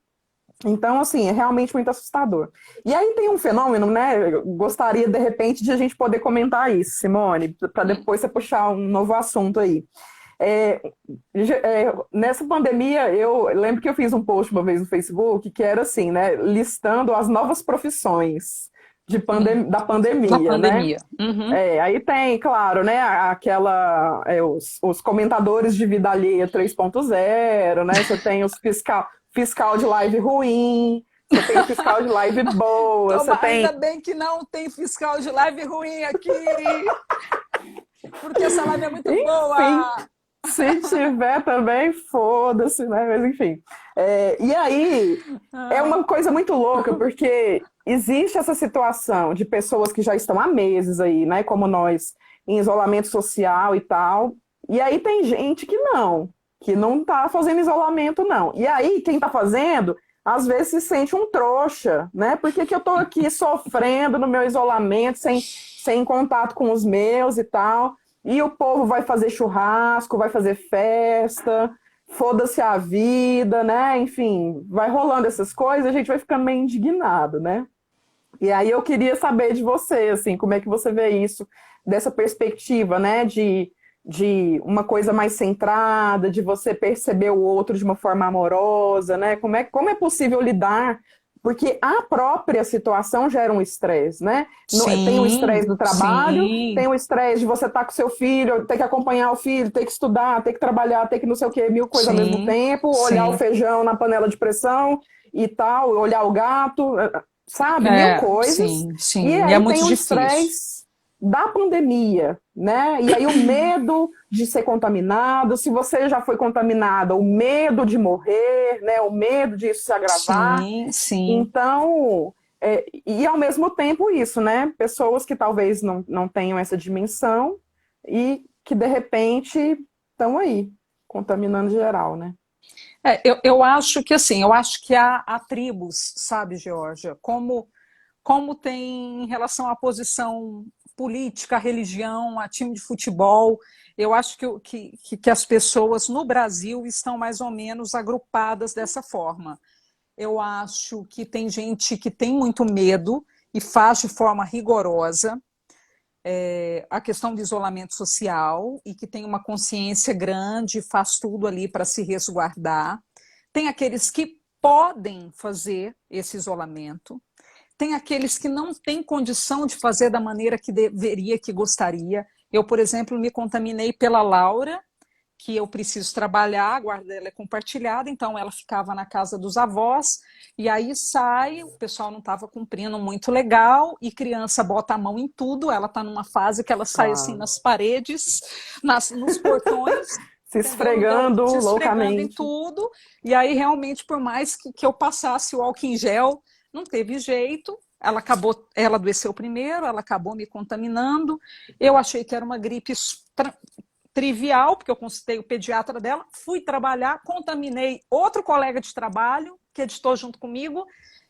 Então, assim, é realmente muito assustador. E aí tem um fenômeno, né? Eu gostaria, de repente, de a gente poder comentar isso, Simone, para depois você puxar um novo assunto aí. É, nessa pandemia, eu lembro que eu fiz um post uma vez no Facebook que era assim, né? Listando as novas profissões da Da pandemia, né? pandemia. Uhum. Aí tem, claro, né, os comentadores de vida alheia 3.0, né? Você tem os fiscal de live ruim, você tem o fiscal de live boa, você Toma, ainda tem. bem que não tem fiscal de live ruim aqui, porque essa live é muito Enfim, boa. se tiver também, foda-se, né? Mas enfim. E aí é Ah, uma coisa muito louca, porque existe essa situação de pessoas que já estão há meses aí, né? Como nós, em isolamento social e tal. E aí tem gente que não tá fazendo isolamento, não. E aí, quem tá fazendo, às vezes se sente um trouxa, né? Por que que eu tô aqui sofrendo no meu isolamento, sem contato com os meus e tal? E o povo vai fazer churrasco, vai fazer festa, foda-se a vida, né? Enfim, vai rolando essas coisas, a gente vai ficando meio indignado, né? E aí eu queria saber de você, assim, como é que você vê isso, dessa perspectiva, né, de uma coisa mais centrada, de você perceber o outro de uma forma amorosa, né? Como é possível lidar? Porque a própria situação gera um estresse, né? Tem o estresse sim, do trabalho, tem sim, o estresse de você estar com seu filho, ter que acompanhar o filho, ter que estudar, ter que trabalhar, ter que não sei o quê, mil coisas ao mesmo sim, tempo, olhar o sim. feijão na panela de pressão e tal, olhar o gato, sabe, mil coisas. Sim, E sim. E é aí muito tem o difícil. estresse da pandemia, né? E aí o medo de ser contaminado, se você já foi contaminada, o medo de morrer, né? O medo de isso se agravar. Sim, sim. Então, e ao mesmo tempo isso, né? Pessoas que talvez não tenham essa dimensão e que de repente estão aí, contaminando geral, né? Eu acho que assim, eu acho que há tribos, sabe, Georgia, como tem em relação à posição política, religião, a time de futebol. Eu acho que as pessoas no Brasil estão mais ou menos agrupadas dessa forma. Eu acho que tem gente que tem muito medo e faz de forma rigorosa a questão do isolamento social e que tem uma consciência grande, faz tudo ali para se resguardar. Tem aqueles que podem fazer esse isolamento, tem aqueles que não têm condição de fazer da maneira que deveria, que gostaria. Eu, por exemplo, me contaminei pela Laura, que eu preciso trabalhar, a guarda dela é compartilhada, então ela ficava na casa dos avós, e aí sai, o pessoal não estava cumprindo muito legal, e criança bota a mão em tudo, ela está numa fase que ela sai assim Claro. nas paredes, nos portões, Se entendeu? Então, esfregando se esfregando em loucamente. tudo, e aí realmente, por mais que eu passasse o álcool em gel, não teve jeito, ela adoeceu primeiro, ela acabou me contaminando, eu achei que era uma gripe trivial, porque eu consultei o pediatra dela, fui trabalhar, contaminei outro colega de trabalho que editou junto comigo,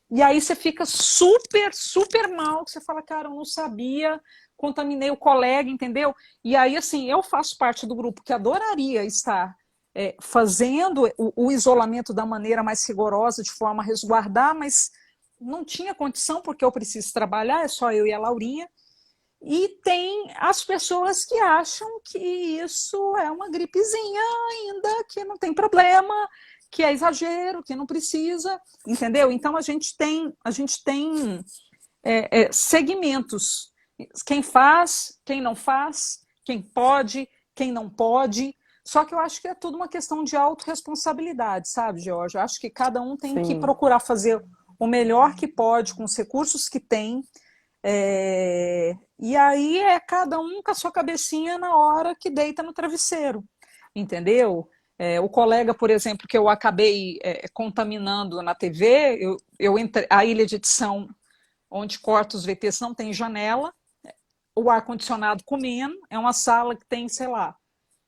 e aí você fica super, super mal, que você fala, cara, eu não sabia, contaminei o colega, entendeu? E aí, assim, eu faço parte do grupo que adoraria estar fazendo o isolamento da maneira mais rigorosa, de forma a resguardar, mas não tinha condição, porque eu preciso trabalhar, é só eu e a Laurinha, e tem as pessoas que acham que isso é uma gripezinha ainda, que não tem problema, que é exagero, que não precisa, entendeu? Então a gente tem segmentos Quem faz, quem não faz, quem pode, quem não pode. Só que eu acho que é tudo uma questão de autorresponsabilidade, sabe, George? Eu acho que cada um tem que Sim, procurar fazer o melhor que pode com os recursos que tem. E aí é cada um com a sua cabecinha na hora que deita no travesseiro, entendeu? O colega, por exemplo, que eu acabei contaminando na TV, a ilha de edição onde corta os VTs não tem janela, o ar-condicionado comendo, é uma sala que tem, sei lá,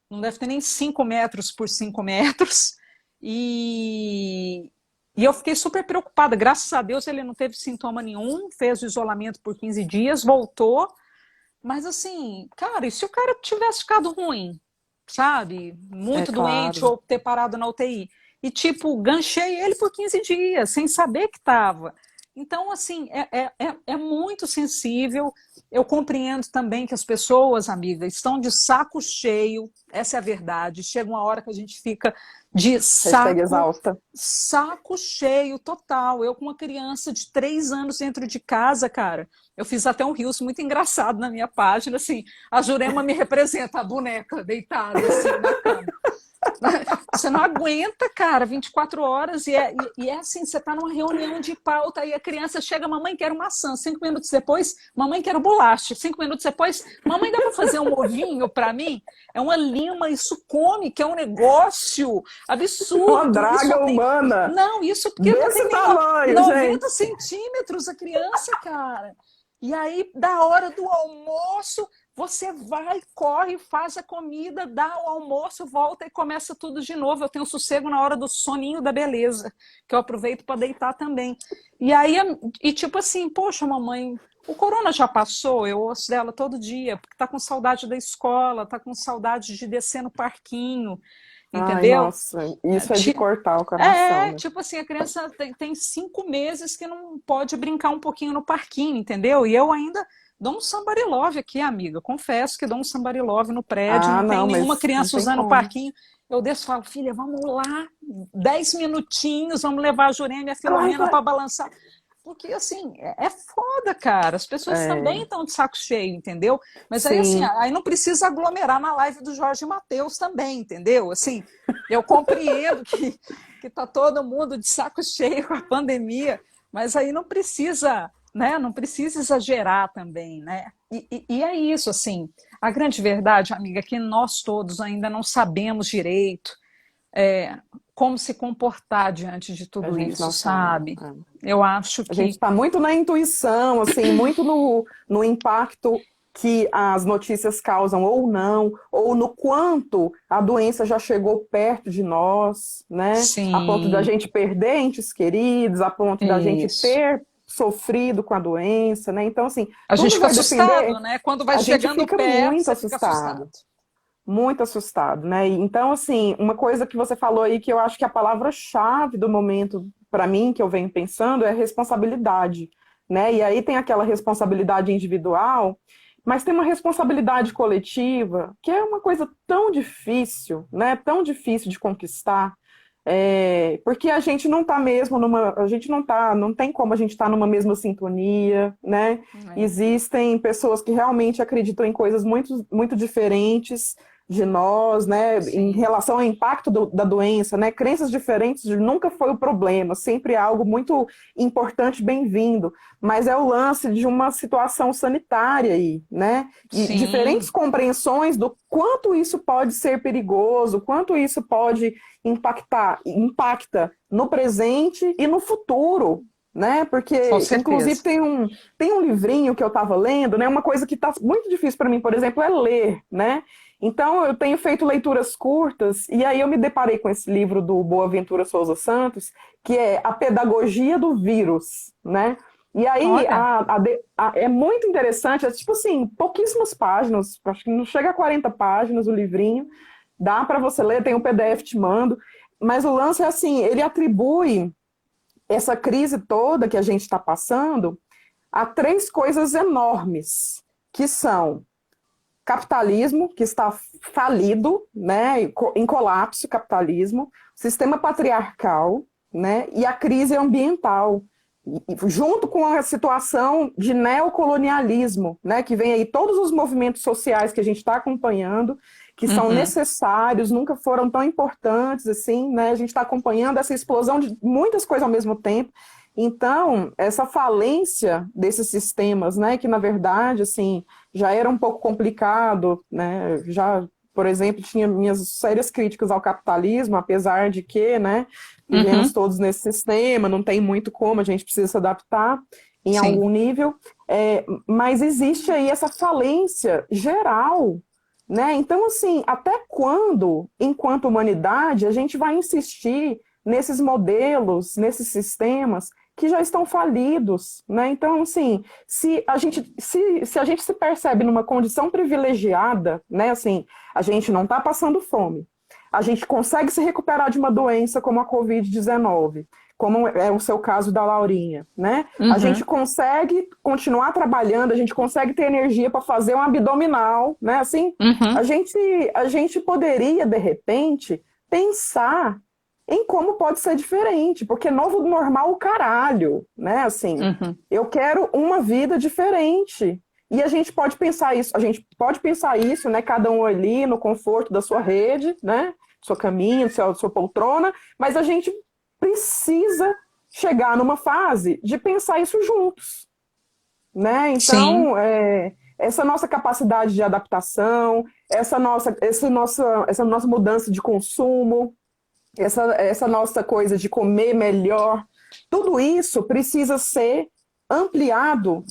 não deve ter nem 5 metros por 5 metros, e, e eu fiquei super preocupada. Graças a Deus ele não teve sintoma nenhum, fez o isolamento por 15 dias, voltou, mas assim, cara, e se o cara tivesse ficado ruim, sabe? é Muito doente claro. ou ter parado na UTI. E, tipo, ganchei ele por 15 dias, sem saber que estava. Então, assim, é muito sensível. Eu compreendo também que as pessoas, amiga, estão de saco cheio, essa é a verdade. Chega uma hora que a gente fica de Hashtag saco, exausta. saco cheio total. Eu, com uma criança de 3 anos dentro de casa, cara, eu fiz até um reels muito engraçado na minha página, assim, a Jurema me representa, a boneca deitada, assim, na cama. Você não aguenta, cara, 24 horas e é assim, você está numa reunião de pauta e a criança chega, mamãe, quero maçã. 5 minutos depois, mamãe, quero bolacha. 5 minutos depois, mamãe, dá para fazer um ovinho para mim? É uma lima, isso come, que é um negócio Uma absurdo. Isso draga tem... humana Não, isso porque não desse tem nem tamanho, 90 gente. centímetros a criança, cara. E aí, da hora do almoço, você vai, corre, faz a comida, dá o almoço, volta e começa tudo de novo. Eu tenho sossego na hora do soninho da beleza, que eu aproveito para deitar também. E aí, e tipo assim, poxa, mamãe, o corona já passou? Eu ouço dela todo dia, porque tá com saudade da escola, tá com saudade de descer no parquinho, Ai, entendeu? nossa, isso é de cortar o coração, É, né? tipo assim, a criança tem 5 meses que não pode brincar um pouquinho no parquinho, entendeu? E eu ainda dou um somebody love aqui, amiga. Confesso que dou um somebody love no prédio, Ah, não tem não, nenhuma mas não criança tem usando o como. parquinho. Eu desço e falo, filha, vamos lá, 10 minutinhos, vamos levar a Jurema e a Corre, Filomena corre. para balançar. Porque, assim, é foda, cara. As pessoas também É, estão de saco cheio, entendeu? Mas aí, assim, sim, aí não precisa aglomerar na live do Jorge Mateus também, entendeu? Assim, eu compreendo que tá todo mundo de saco cheio com a pandemia, mas aí não precisa, né? Não precisa exagerar também, né? E é isso, assim. A grande verdade, amiga, é que nós todos ainda não sabemos direito é, como se comportar diante de a tudo gente isso, não sabe. sabe? É. Eu acho A gente que está muito na intuição, assim, muito no impacto que as notícias causam ou não, ou no quanto a doença já chegou perto de nós, né? A ponto da sim, gente perder entes queridos, a ponto da gente isso. ter sofrido com a doença, né? Então, assim, A gente tudo fica vai assustado, depender, né? Quando vai a gente chegando fica perto, muito você fica assustado. assustado. Muito assustado, né? Então, assim, uma coisa que você falou aí que eu acho que a palavra-chave do momento para mim, que eu venho pensando, é responsabilidade, né? E aí tem aquela responsabilidade individual, mas tem uma responsabilidade coletiva, que é uma coisa tão difícil, né? Tão difícil de conquistar, porque a gente não está mesmo numa, a gente não tá, não tem como a gente estar numa mesma sintonia, né? É, Existem pessoas que realmente acreditam em coisas muito, muito diferentes de nós, né, em sim. relação ao impacto da doença, né, crenças diferentes nunca foi o problema, sempre é algo muito importante, bem-vindo, mas é o lance de uma situação sanitária aí, né, e diferentes Sim, compreensões do quanto isso pode ser perigoso, quanto isso pode impacta no presente e no futuro, né? com Porque, inclusive, certeza. tem um livrinho que eu estava lendo, né? Uma coisa que está muito difícil para mim, por exemplo, é ler, né? Então, eu tenho feito leituras curtas, e aí eu me deparei com esse livro do Boaventura Souza Santos, que é A Pedagogia do Vírus, né? E aí Olha, é muito interessante, é tipo assim, pouquíssimas páginas, acho que não chega a 40 páginas o livrinho, dá para você ler, tem um PDF, te mando, mas o lance é assim, ele atribui essa crise toda que a gente está passando a três coisas enormes, que são capitalismo, que está falido, né, em colapso, capitalismo, sistema patriarcal, né, e a crise ambiental. junto com a situação de neocolonialismo, né, que vem aí todos os movimentos sociais que a gente está acompanhando, que são Uhum. necessários, nunca foram tão importantes assim, né? A gente está acompanhando essa explosão de muitas coisas ao mesmo tempo. Então, essa falência desses sistemas, né, que na verdade, assim, já era um pouco complicado, né? Já, por exemplo, tinha minhas sérias críticas ao capitalismo, apesar de que, né, vivemos Uhum. todos nesse sistema, não tem muito como, a gente precisa se adaptar em Sim. algum nível, mas existe aí essa falência geral, né? Então, assim, até quando, enquanto humanidade, a gente vai insistir nesses modelos, nesses sistemas que já estão falidos, né? Então, assim, se a gente se percebe numa condição privilegiada, né? Assim, a gente não está passando fome, a gente consegue se recuperar de uma doença como a Covid-19, como é o seu caso da Laurinha, né? A gente Uhum. consegue continuar trabalhando, a gente consegue ter energia para fazer um abdominal, né? Assim, a Uhum. gente, a gente poderia, de repente, pensar em como pode ser diferente, porque novo normal o caralho, né? Assim, Uhum. eu quero uma vida diferente. E a gente pode pensar isso, a gente pode pensar isso, né? Cada um ali no conforto da sua rede, né? Sua caminha, sua poltrona, mas a gente precisa chegar numa fase de pensar isso juntos, né? Sim. Então, essa nossa capacidade de adaptação, essa nossa mudança de consumo, essa nossa coisa de comer melhor, tudo isso precisa ser ampliado,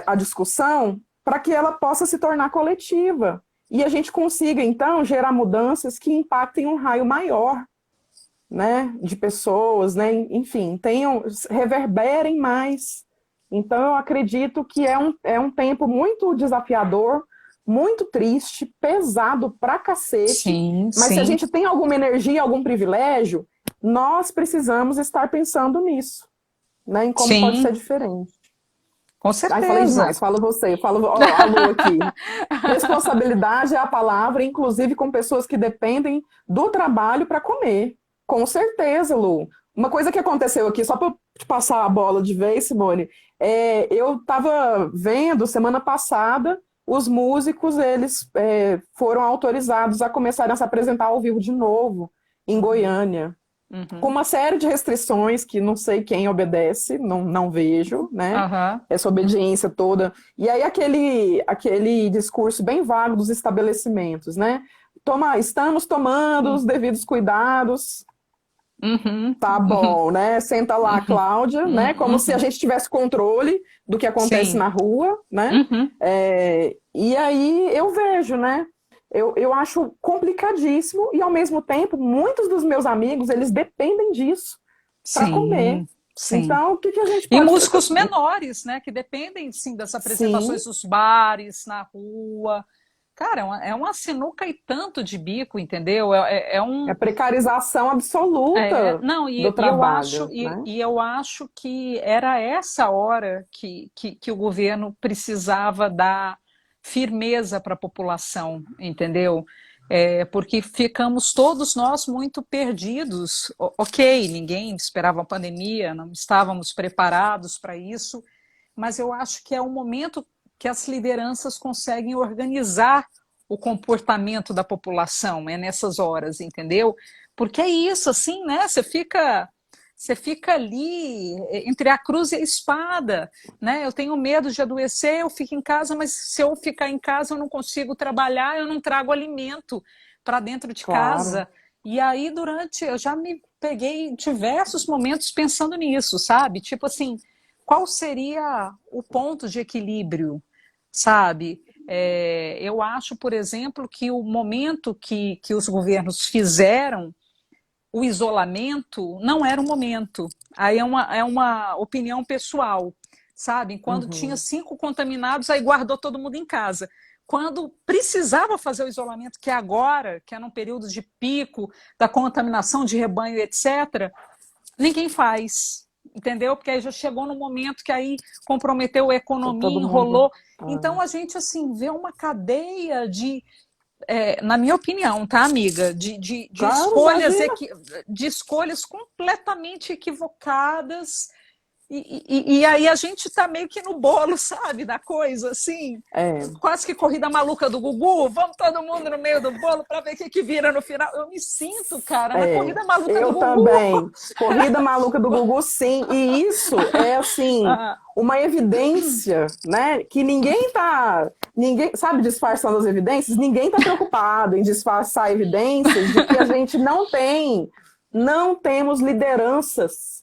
a discussão, para que ela possa se tornar coletiva. E a gente consiga, então, gerar mudanças que impactem um raio maior, né, de pessoas, né, enfim, reverberem mais. Então, eu acredito que é um tempo muito desafiador, muito triste, pesado pra cacete, Sim, mas se a sim. gente tem alguma energia, algum privilégio, nós precisamos estar pensando nisso, né, em como pode ser Sim, diferente. com Ai, falei certeza. demais, fala você, falo ó, a Lu aqui. Responsabilidade é a palavra, inclusive com pessoas que dependem do trabalho para comer. Com certeza, Lu. Uma coisa que aconteceu aqui, só para te passar a bola de vez, Simone, eu estava vendo semana passada os músicos, eles foram autorizados a começarem a se apresentar ao vivo de novo em Goiânia, com Uhum. uma série de restrições que não sei quem obedece, não vejo, né? Aham. Essa obediência toda. E aí aquele discurso bem vago dos estabelecimentos, né? Estamos tomando os devidos cuidados, Uhum. tá bom, né? Senta lá, Uhum. Cláudia, né? Como se a Uhum. gente tivesse controle do que acontece Sim. na rua, né? Uhum. E aí eu vejo, né? Eu acho complicadíssimo e, ao mesmo tempo, muitos dos meus amigos, eles dependem disso para comer. Sim, sim. Então, o que que a gente E pode... músicos menores, né, que dependem, sim, das Sim, apresentações nos bares, na rua. Cara, é uma sinuca e tanto de bico, entendeu? É é um. precarização absoluta Não, do e eu acho, trabalho, né? e eu acho que era essa hora que o governo precisava dar firmeza para a população, entendeu? Porque ficamos todos nós muito perdidos. Ok, ninguém esperava a pandemia, não estávamos preparados para isso, mas eu acho que é um momento que as lideranças conseguem organizar o comportamento da população, é nessas horas, entendeu? Porque é isso, assim, né? Você fica ali entre a cruz e a espada, né? Eu tenho medo de adoecer, eu fico em casa, mas se eu ficar em casa eu não consigo trabalhar, eu não trago alimento para dentro de Claro. casa. E aí eu já me peguei em diversos momentos pensando nisso, sabe? Tipo assim, qual seria o ponto de equilíbrio, sabe? Eu acho, por exemplo, que o momento que os governos fizeram o isolamento não era o momento. Aí é uma opinião pessoal, sabe? Quando tinha Uhum. 5 contaminados, aí guardou todo mundo em casa. Quando precisava fazer o isolamento, que é agora, que é num período de pico da contaminação de rebanho, etc., ninguém faz, entendeu? Porque aí já chegou no momento que aí comprometeu a Tá economia, todo mundo. enrolou. Então a gente assim vê uma cadeia na minha opinião, tá, amiga, de Claro, escolhas imagina. de escolhas completamente equivocadas E aí a gente está meio que no bolo, sabe, da coisa, assim, É, quase que corrida maluca do Gugu, vamos todo mundo no meio do bolo para ver o que, que vira no final. Eu me sinto, cara, na é. corrida maluca do Eu Gugu. também. Corrida maluca do Gugu, sim. E isso é assim Ah, uma evidência, né? Que ninguém, sabe, disfarçando as evidências. Ninguém está preocupado em disfarçar evidências de que a gente não temos lideranças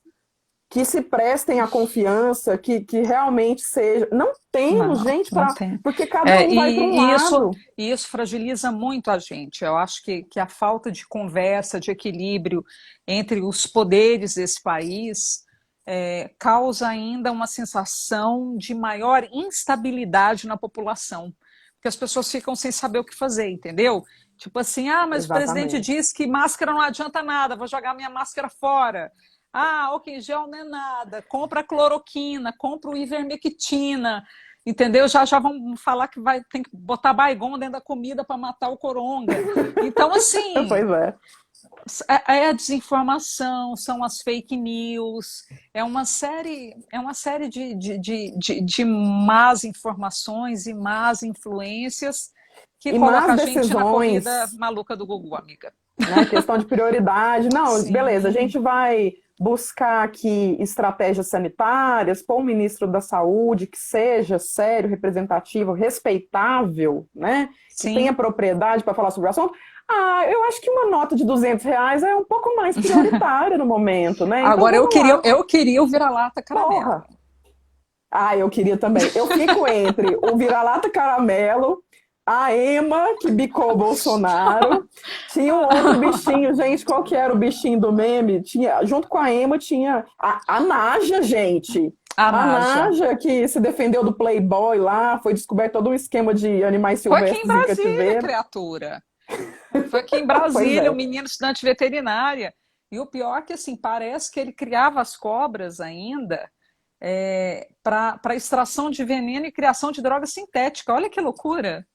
que se prestem à confiança, que realmente seja. Não temos não, gente não para. tem. Porque cada É, um vai para um isso, lado. isso fragiliza muito a gente. Eu acho que a falta de conversa, de equilíbrio entre os poderes desse país causa ainda uma sensação de maior instabilidade na população, porque as pessoas ficam sem saber o que fazer, entendeu? Tipo assim, ah, mas o presidente Exatamente. disse que máscara não adianta nada, vou jogar minha máscara fora. Ah, álcool em gel não é nada, compra cloroquina, compra o ivermectina, entendeu? Já já vão falar que tem que botar Baygon dentro da comida para matar o coronga. Então, assim, Pois é. é a desinformação, são as fake news, é uma série de más informações e más influências que E coloca más a gente na corrida decisões, maluca do Gugu, amiga. né? Questão de prioridade. Não, beleza, a Sim, gente vai buscar aqui estratégias sanitárias, pôr um ministro da Saúde que seja sério, representativo, respeitável, né? Que tenha sim. propriedade para falar sobre o assunto. Ah, eu acho que uma nota de R$ 200 é um pouco mais prioritária no momento, né? Então Agora vamos lá, eu queria o vira-lata caramelo. porra. Ah, eu queria também. Eu fico entre o vira-lata caramelo, a Ema, que bicou o Bolsonaro. Tinha um outro bichinho, gente, qual que era o bichinho do meme? Tinha, junto com a Ema tinha a Naja, gente. A A Naja. Naja, que se defendeu do Playboy lá, foi descoberto todo um esquema de animais Foi aqui em silvestres em Brasília, cativeiro. criatura. Foi aqui em Pois Brasília, o é. menino estudante veterinária. E o pior é que, assim, parece que ele criava as cobras ainda para extração de veneno e criação de droga sintética. Olha que loucura!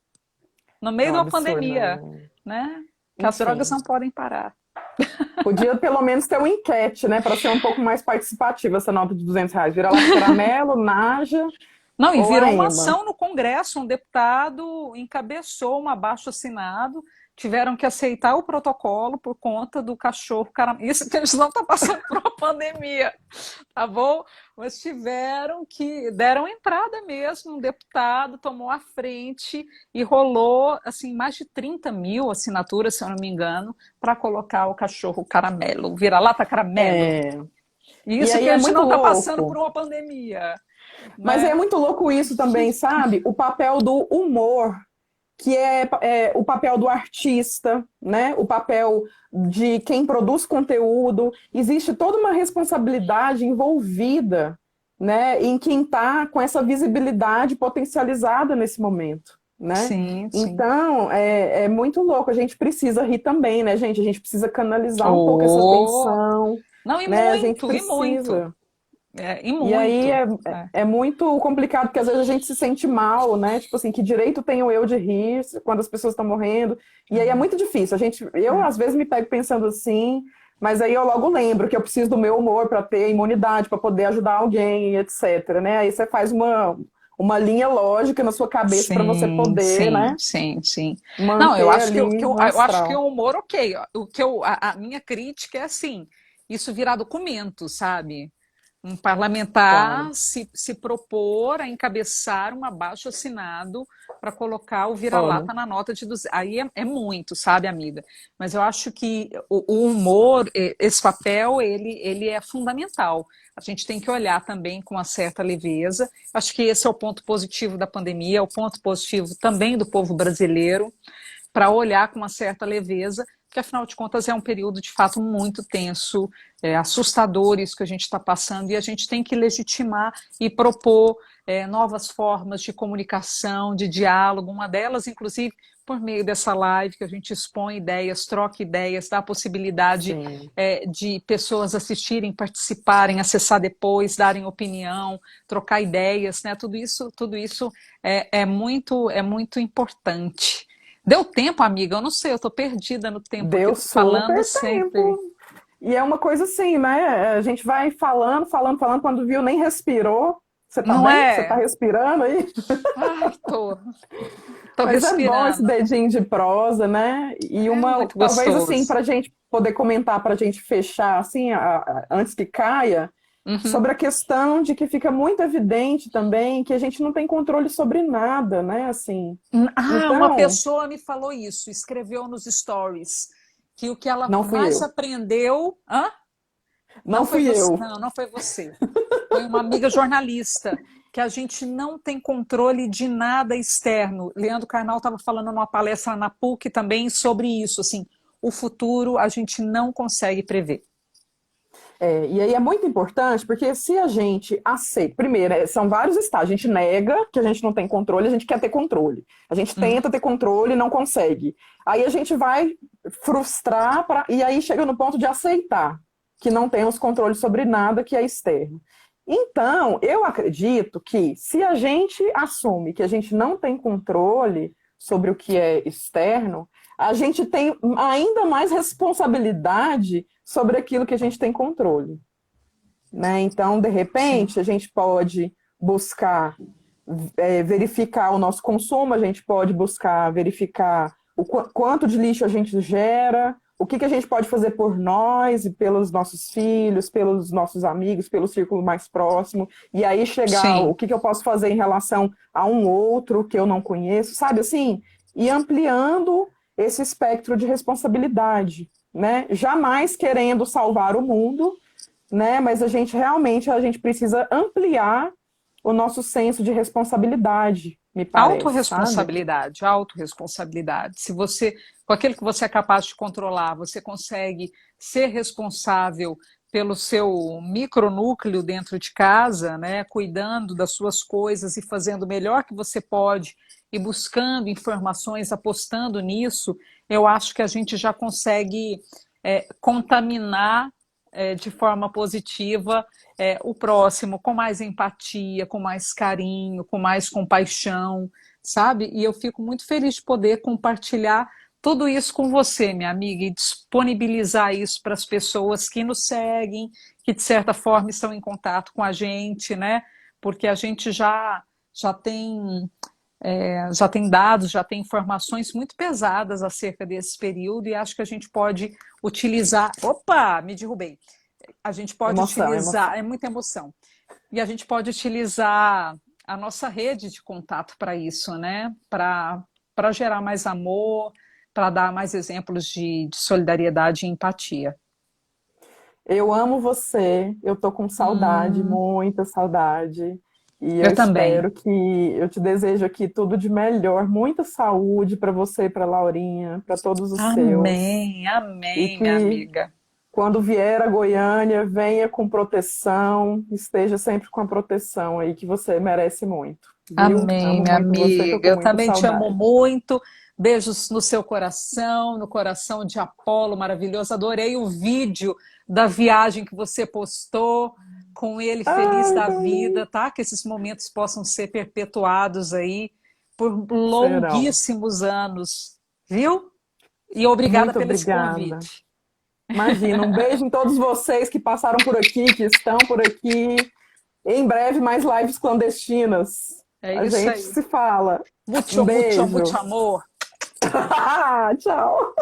No É meio um de uma absurdo, pandemia, né? né? Que as drogas Enfim. não podem parar. Podia pelo menos ter uma enquete, né, para ser um pouco mais participativa essa nota de R$ 200. Vira-lata caramelo, Naja Não, e ou a virou uma Ema. ação no Congresso, um deputado encabeçou um abaixo-assinado, tiveram que aceitar o protocolo por conta do cachorro caramelo. Isso que eles não estão passando por uma pandemia, tá bom? Mas deram entrada mesmo, um deputado tomou a frente e rolou, assim, mais de 30 mil assinaturas, se eu não me engano, para colocar o cachorro caramelo, o vira-lata caramelo. É. E Isso aí que a é gente muito não está passando louco. por uma pandemia, Mas é né? muito louco isso também, sabe? O papel do humor, que é o papel do artista, né? O papel de quem produz conteúdo. Existe toda uma responsabilidade envolvida, né? Em quem está com essa visibilidade potencializada nesse momento, né? Sim, sim. Então, é muito louco. A gente precisa rir também, né, gente? A gente precisa canalizar um pouco essa Oh, tensão, não, né? A gente e muito, precisa. e E aí muito. É. é muito complicado, porque às vezes a gente se sente mal, né? Tipo assim, que direito tenho eu de rir quando as pessoas estão morrendo? E aí é muito difícil. Eu às vezes me pego pensando assim, mas aí eu logo lembro que eu preciso do meu humor para ter imunidade, para poder ajudar alguém, etc, né? Aí você faz uma linha lógica na sua cabeça para você Sim, poder, sim, né, sim, sim. Não, eu manter acho ali no eu acho que astral. o humor, ok. O que a minha crítica é assim, isso virar documento, sabe? Um Claro. parlamentar se propor a encabeçar um abaixo-assinado para colocar o Foda. vira-lata na nota de 200. Aí é muito, sabe, amiga? Mas eu acho que o humor, esse papel, ele é fundamental. A gente tem que olhar também com uma certa leveza. Acho que esse é o ponto positivo da pandemia, é o ponto positivo também do povo brasileiro, para olhar com uma certa leveza, porque afinal de contas é um período de fato muito tenso, assustador isso que a gente está passando, e a gente tem que legitimar e propor novas formas de comunicação, de diálogo, uma delas, inclusive, por meio dessa live, que a gente expõe ideias, troca ideias, dá a possibilidade Sim. de pessoas assistirem, participarem, acessar depois, darem opinião, trocar ideias, né? Tudo isso é muito importante. Deu tempo, amiga? Eu não sei, eu estou perdida no tempo aqui, Deu tô falando super sempre. tempo. E é uma coisa assim, né? A gente vai falando, falando, falando, quando viu, nem respirou. Você tá Não bem? Você tá é? respirando aí? Ai, tô Mas é bom esse respirando. dedinho de prosa, né? E É uma, muito talvez assim, gostoso. para a gente poder comentar, para a gente fechar, assim, antes que caia, Uhum. sobre a questão de que fica muito evidente também que a gente não tem controle sobre nada, né? Assim, Ah, uma então, pessoa me falou isso, escreveu nos stories, que o que ela não fui mais eu. aprendeu. Hã? Não Não foi fui você, eu. não, não foi você. Foi uma amiga jornalista, que a gente não tem controle de nada externo. Leandro Carnal estava falando numa palestra na PUC também sobre isso, assim, o futuro a gente não consegue prever. É, e aí é muito importante, porque se a gente aceita, primeiro, são vários estágios, a gente nega que a gente não tem controle, a gente quer ter controle. A gente Uhum. tenta ter controle e não consegue. Aí a gente vai frustrar, e aí chega no ponto de aceitar que não temos controle sobre nada que é externo. Então, eu acredito que se a gente assume que a gente não tem controle sobre o que é externo, a gente tem ainda mais responsabilidade sobre aquilo que a gente tem controle, né? Então, de Sim, repente, a gente pode buscar verificar o nosso consumo, a gente pode buscar verificar o quanto de lixo a gente gera, o que, que a gente pode fazer por nós e pelos nossos filhos, pelos nossos amigos, pelo círculo mais próximo, e aí chegar o sim, que, que eu posso fazer em relação a um outro que eu não conheço, sabe assim? E ampliando esse espectro de responsabilidade, né? Jamais querendo salvar o mundo, né? Mas a gente precisa ampliar o nosso senso de responsabilidade, me parece, sabe? autorresponsabilidade, autorresponsabilidade. Se você, com aquilo que você é capaz de controlar, você consegue ser responsável pelo seu micronúcleo dentro de casa, né, cuidando das suas coisas e fazendo o melhor que você pode e buscando informações, apostando nisso, eu acho que a gente já consegue contaminar de forma positiva o próximo, com mais empatia, com mais carinho, com mais compaixão, sabe? E eu fico muito feliz de poder compartilhar tudo isso com você, minha amiga, e disponibilizar isso para as pessoas que nos seguem, que de certa forma estão em contato com a gente, né? Porque a gente já tem já tem dados, já tem informações muito pesadas acerca desse período e acho que a gente pode utilizar. Opa, me derrubei. A gente pode Emoção, utilizar, emoção. é muita emoção, e a gente pode utilizar a nossa rede de contato para isso, né? Para gerar mais amor, para dar mais exemplos de solidariedade e empatia. Eu amo você, eu tô com saudade, Hum, muita saudade. E eu eu também. espero que eu te desejo aqui tudo de melhor, muita saúde para você, para Laurinha, para todos os seus. Amém, E amém, minha que amiga. quando vier a Goiânia, venha com proteção, esteja sempre com a proteção aí que você merece muito, viu? Amém, Amo minha muito você, tô amiga. com Eu muita também te amo saudade. muito. Beijos no seu coração, no coração de Apolo, maravilhoso. Adorei o vídeo da viagem que você postou com ele feliz Ai, da vida, Thaís, tá? Que esses momentos possam ser perpetuados aí por serão. longuíssimos anos, viu? E obrigada Muito pelo esse obrigada. convite. Imagina, um beijo em todos vocês que passaram por aqui, que estão por aqui. Em breve, mais lives clandestinas. É A isso gente aí. se fala. Um Mucho, mucho, beijo. mucho amor. Tchau.